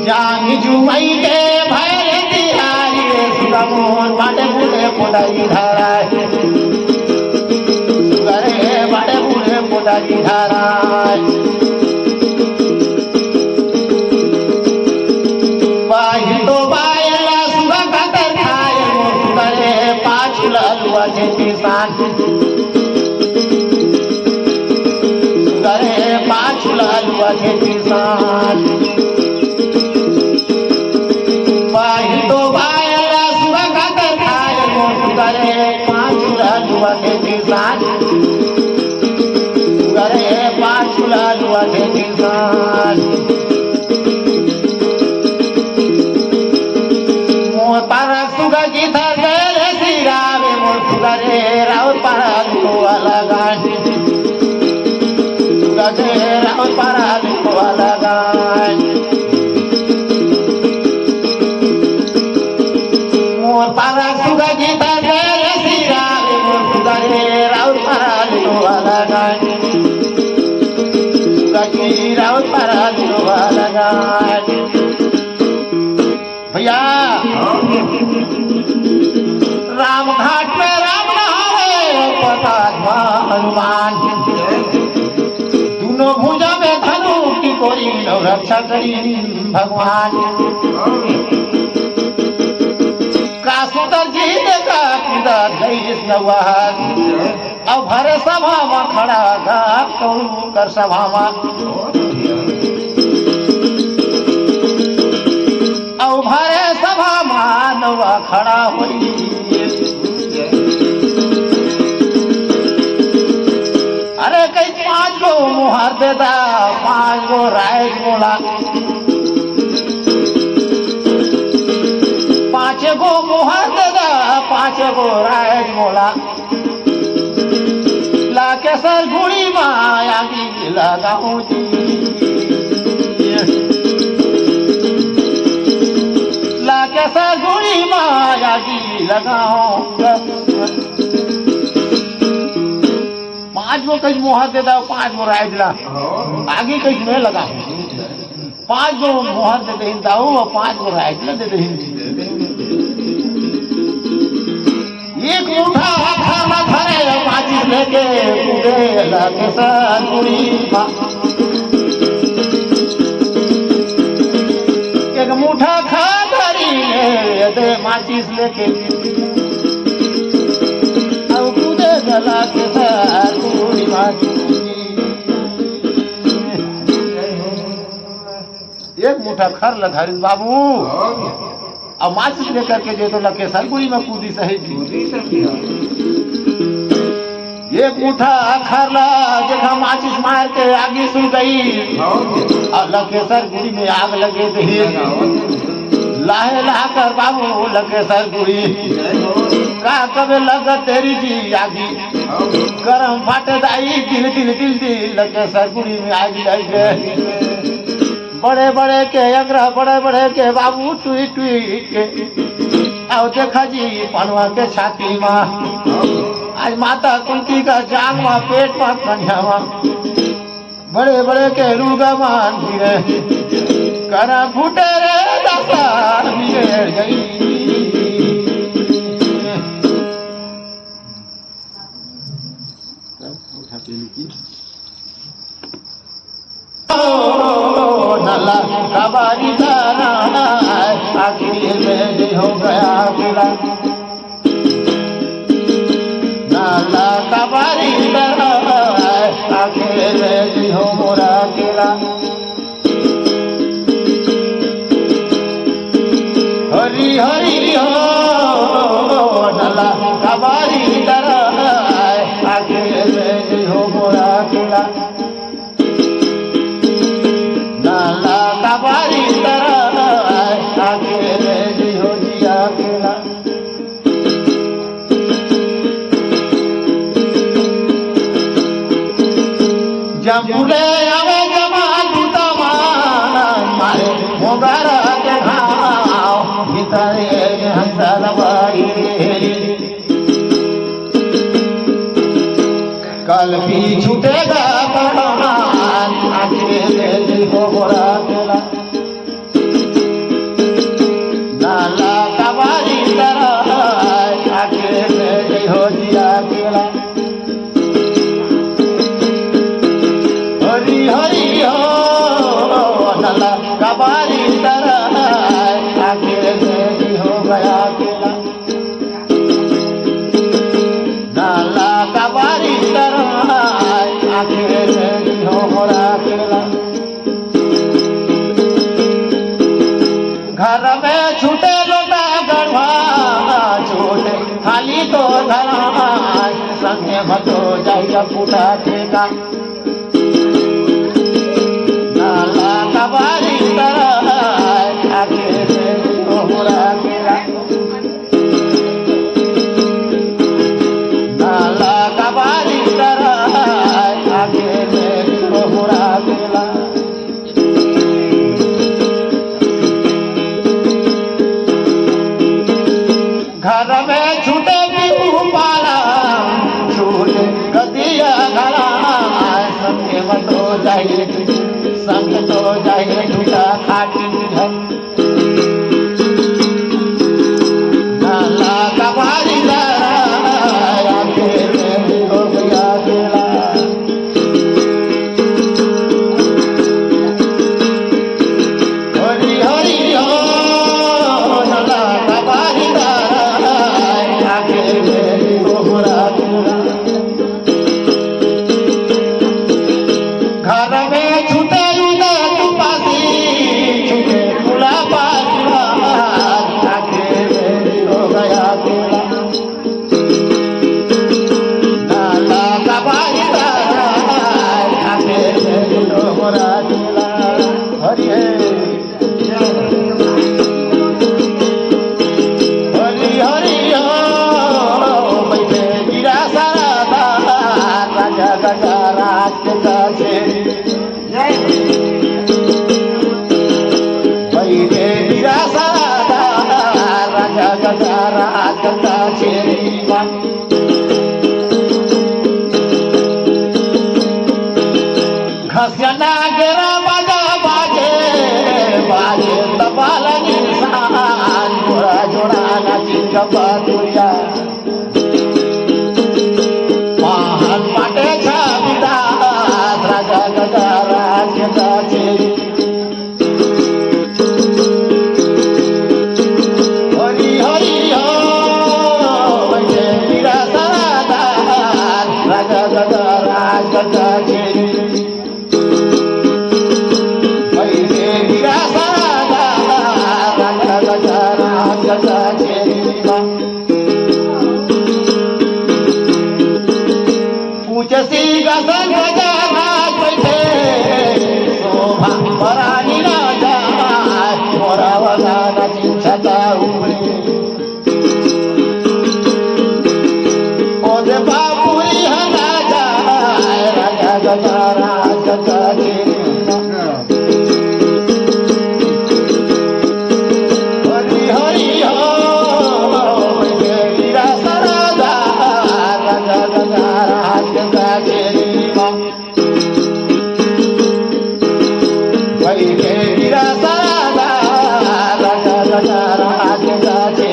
जामी जुमई के भैर तिहारी सुगा मोहन बाटे बुरे पुटारी धारा सुगरे बाटे बुरे पुटारी धारा किसान सुगरे पाँच लालुआ थे किसान पाही तो बायला सुगा खाकर खाए सुगरे पाँच लालुआ थे किसान सुगरे पाँच लालुआ थे किसान मोर पारा सुगा की थर सुगरे राउत पारा दुआ गान सुगरे राउत पारा दुआ गान मोर पारा सुगा गीता रे सिरा मोर सुगरे राउत पारा दुआ गान सुगरे राउत पारा दुआ गान भैया राम घाट में राम नहावे हनुमान दोनों भुजा में धनु की कोरी रक्षा करी भगवान कासुतर जी देखा किधर गई नवाज अब भरे सभा में खड़ा गा कर सभा में अब भरे सभा मानवा खड़ा हुई अरे कई पांच गो मुहर देता पांच गो राय बोला पांच गो मुहर देता पांच गो राय बोला लाके सर गुड़ी माया की लगाऊं जी लाके सर गुड़ी माया की लगाऊंगा पांच गो कहीं मुहर देता पांच गो राय दिला आगे कहीं में लगा पांच गो मुहर देते हिंदा और पांच गो राय दिला देते हिंदी एक मुठा खाना धरे माचिस लेके पूरे लाके सर गुड़ी एक मुठा खा धरी दे माचिस लेके गला के साथ एक मुठा खर लधारी बाबू अब माचिस लेकर के जो तो लगे सरगुड़ी में कूदी सही एक मुठा खरला देखा माचिस मार के आगे सुन गई और लगे सरगुड़ी में आग लगे दही लाहे ला कर बाबू लगे सरगुड़ी का कबे लग तेरी जी आगी गरम फाटे दाई दिल दिल दिल दिल लगे सरगुड़ी में आग लग गए बड़े बड़े के अंगरा बड़े बड़े के बाबू टुई टुई के आओ देखा जी पनवा के छाती माँ आज माता कुंती का जान माँ पेट माँ कन्या माँ बड़े बड़े के रुगा मान गिरे करा फूटे रे दाता बिगड़ गई नला कबारी दाना आखिर में हो गया बुला नला कबारी दाना आखिर में हो मोरा केला हरी हरी हो नला कबारी दराय अकेले हो मोरा अकेला नला कबारी दराय अकेले हो जिया अकेला जमुले आवे जमाल तमान मारे मोगरा के घाव भीतरे हंसल बाई कल भी छूटेगा परान अकेले हो मोरा अकेला नाला कबारी दराय अकेले हो जिया अकेला हरी हरी हो नला कबारी दराय अकेले हो गया अकेला नाला कबारी दराय अकेले हो मोरा अकेला घर में छूटे लोटा गढ़वा छूटे खाली तो धरा संगे भतो जाइया फूटा ठेका नाला कबारी दराय अकेले हो मोरा अकेला नाला कबारी दराय अकेले हो मोरा अकेला घर में छूटे बिहू पाला छूटे गदिया घरा संगे बतो जाइए संग तो जाइए टूटा खाटी घर नाला कबारी दराय अकेले हो गया अकेला हरी हरी हो नाला कबारी दराय अकेले हो मोरा अकेला घर में छूटे तुपासी छूटे खुला पासवा अकेले हो गया अकेला नाला कबारी दराय अकेले हो मोरा अकेला हरि हरी हरी हो बैठे गिरा सारा राजा गजा राज के काछे बैठे गिरा सारा राजा गजा राज के काछे घसिया गेरा बाजा बाजे बाजे तबाल इंसान जोड़ा जोड़ा नाची कबातुरिया महान पाटे छाविदास राजा गजा राज काछे हरी हरी हो बैठे गिरा सारा राजा गजा राज काछे बैठे गिरा सारा राजा गजा राज काछे पूछसी गगन गजा राज बैठे शोभा परानी राजा मोरा वगा नची छता उबरी ओदे बापुरी राजा राजा गजा राज काछे हरी हरी हो बैठे गिरा सारा राजा गजा राज काछे बैठे गिरा सारा राजा गजा राज काछे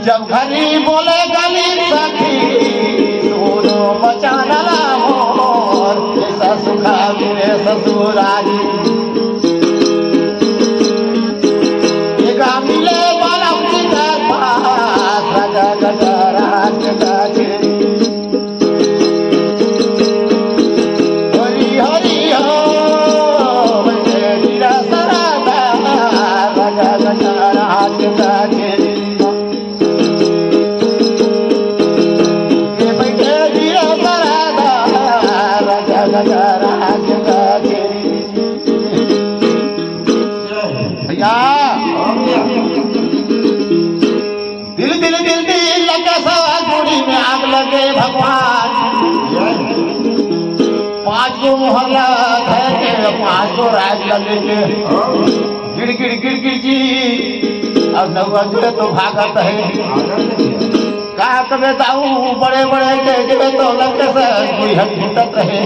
जब घरी बोले गली सखी सुनो बचाना मोर ऐसा सुखा मेरे ससुरारी मिले वाला पास राजा गजा राज काछे हरी हरी हो बैठे 5 गो राज लगे के गिड़ जी और नौवा जो है तो भागत है का कबे ताऊ बड़े बड़े के जबे तो लगे से कोई हट घुटत रहे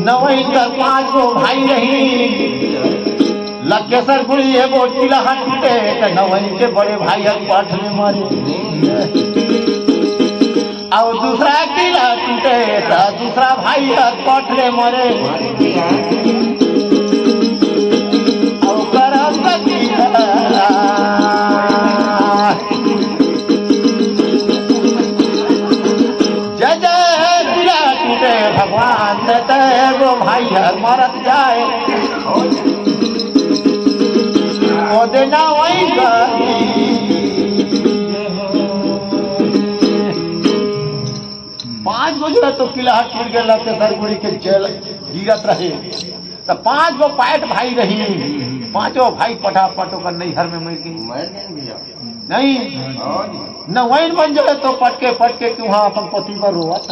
नवई कर 5 गो भाई रही लकेसर गुड़ी एगो टीला हटे त नवई के बड़े भाई हक पाठ में मारे और दूसरा टीला टूटे त दूसरा भाई हक पाठ में मरे और करम जय जय टीला टूटे भगवान देते एगो भाई हक मरत जाए ओ देना वही पांच गो जो तो किला टूट गया के सरगुड़ी के जेल गिरत रहे तो 5 गो पैट भाई रही 5 भाई पटापट कर नैहर में मर गई नहीं न वही बन जाए तो पटके कि वहाँ अपन पति पर रोवत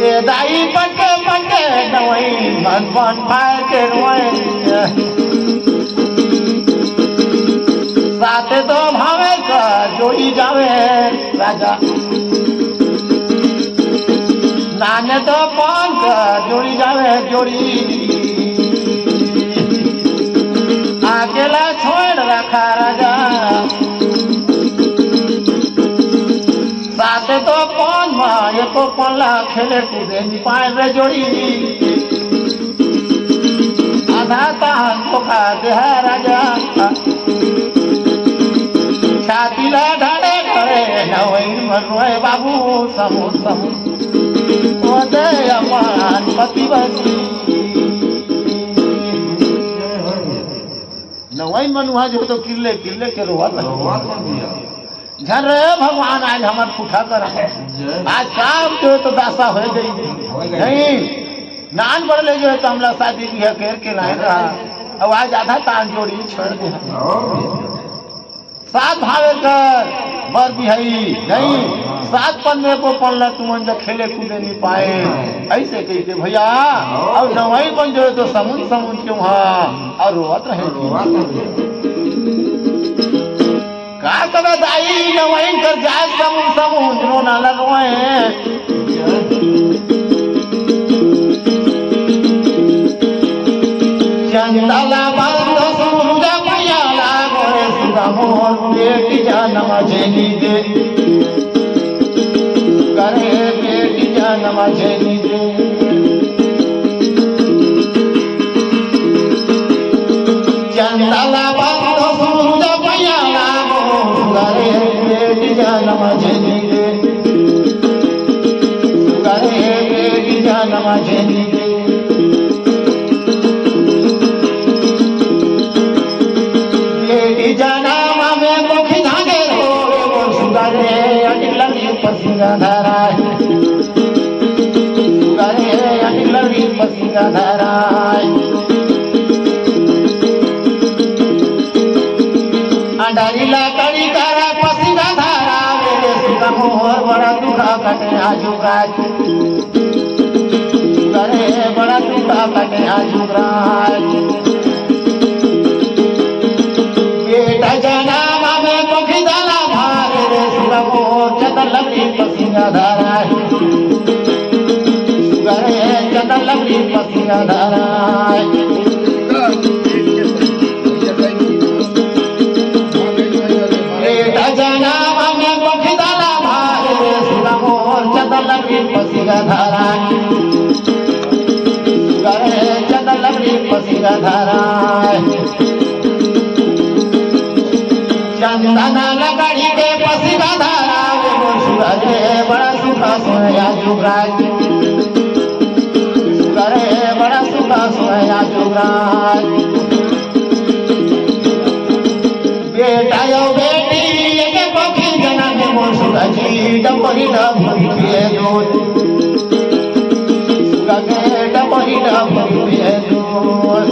है दाई पटके न वही मन फायर के रोए साथे तो भावे का जोड़ी जावे राजा नाने तो पान का जोड़ी जावे जोड़ी अकेला छोड़ रखा राजा साथे तो पान माए को पल्ला खेले कूदे पाए रे जोड़ी आधा तान तो खाते है राजा छाती ला ढाड़े ढाड़े नवई मनोए बाबू समू ओ दे अमान पति बसी नवई मनुआ जो तो किले के रोवा झन रे भगवान आज हमार पुठा कर आज काम जो तो दासा हो गई नहीं नान बढ़ले जो है तो हमला शादी की घेर के लाए रहा अब आज आधा तान जोड़ी छोड़ दे 7 भावे कर बर बिहाई नहीं 7 पन में को पड़ला तुम जब खेले कूदे नहीं पाए ऐसे कही के भैया और नवाई बन जो तो समुद्र के वहाँ और रोवत रहे का कदा दाई नवाई कर जाए समुद्र रोना ला रोए चंदला बंद सूरज पियाला गोरे सुदामोर बेटी जन्म झेली दे करे बेटी जन्म झेली दे चंदला बंद सूरज पियाला गोरे बेटी जन्म झेली दे करे बेटी जन्म झेली दे पसीना धारा पसीना धारा अंडारीला कड़ी करा पसीना धारा मेरे सुना मोहर बड़ा दुखा कटे आजुगाज करे बड़ा दुखा कटे आजुगाज बेटा जना मामे कोखी दाला भारे रे सुना मोहर चंदन लगी पसीना धारा करे चंदन लगी पसीना धारा बेटा जना मामे कोखी दाला भारे रे सुना मोहर चंदन लगी पसीना धारा करे चंदन लगी पसीना धारा चंदन लगड़ी के पसीना धारा सुरे बड़ा सुखा सोया जुगराज करे बड़ा सुखा सोया जुगराज बेटा यो बेटी एक पक्षी जना के मोसुरा जी डबरी डबरी पिए दूध सुगा के डबरी डबरी पिए दूध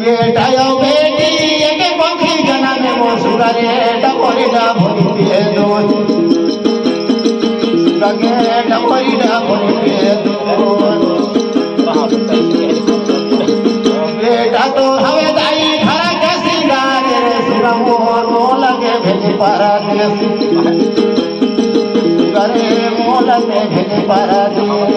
बेटा यो बेटी एक पक्षी जना के मोसुरा रे डबरी डबरी पिए दूध लगे डबरी डबरी के दूर बेटा तो हवे दाई घर के सिंगार रे सुरमोर मो लगे भेज परदेश करे मो लगे भेज परदेश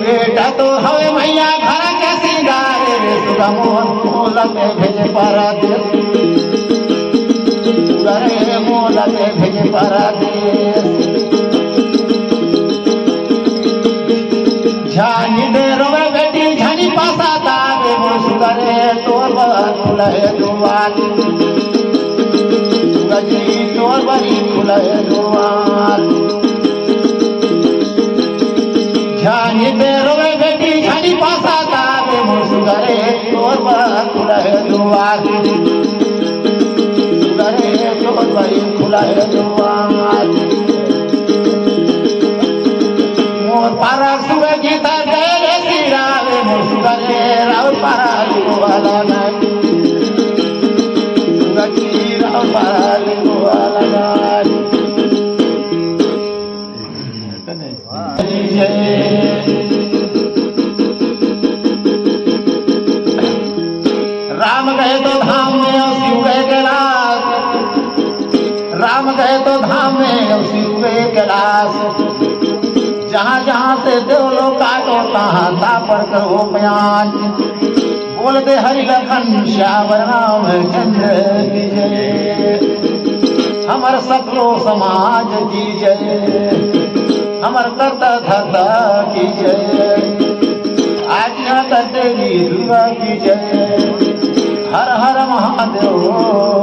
बेटा तो हवे मैया घर के सिंगार रे सुरमोर मो लगे भेज परदेश करे मो लगे भेज परदेश झानी दे रोवे बेटी झानी पासा तावे मुस्करे तोर फुलहे दुआर गजी तोर बरी फुलहे दुआर झानी दे रोवे बेटी झानी पासा तावे मुस्करे तोर फुलहे दुआर करे तोर बरी फुलहे दुआर मोर पारा सुबह गीता गए सिरावे मुस्करे राव पारा वाला नाटी गची राव पारा वाला नाटी राम गए तो धाम में और शिव गए कैलाश राम गए तो धाम में और शिव गए कैलाश जहाँ जहाँ से देवलोक आयो तहाँ तापर करो बयान बोल दे हरि लखन श्यावर राम चंद्र की जय हमर सकलो समाज की जय हमर करता धरता की जय आज्ञा करते ध्रुवा की जय हर हर महादेव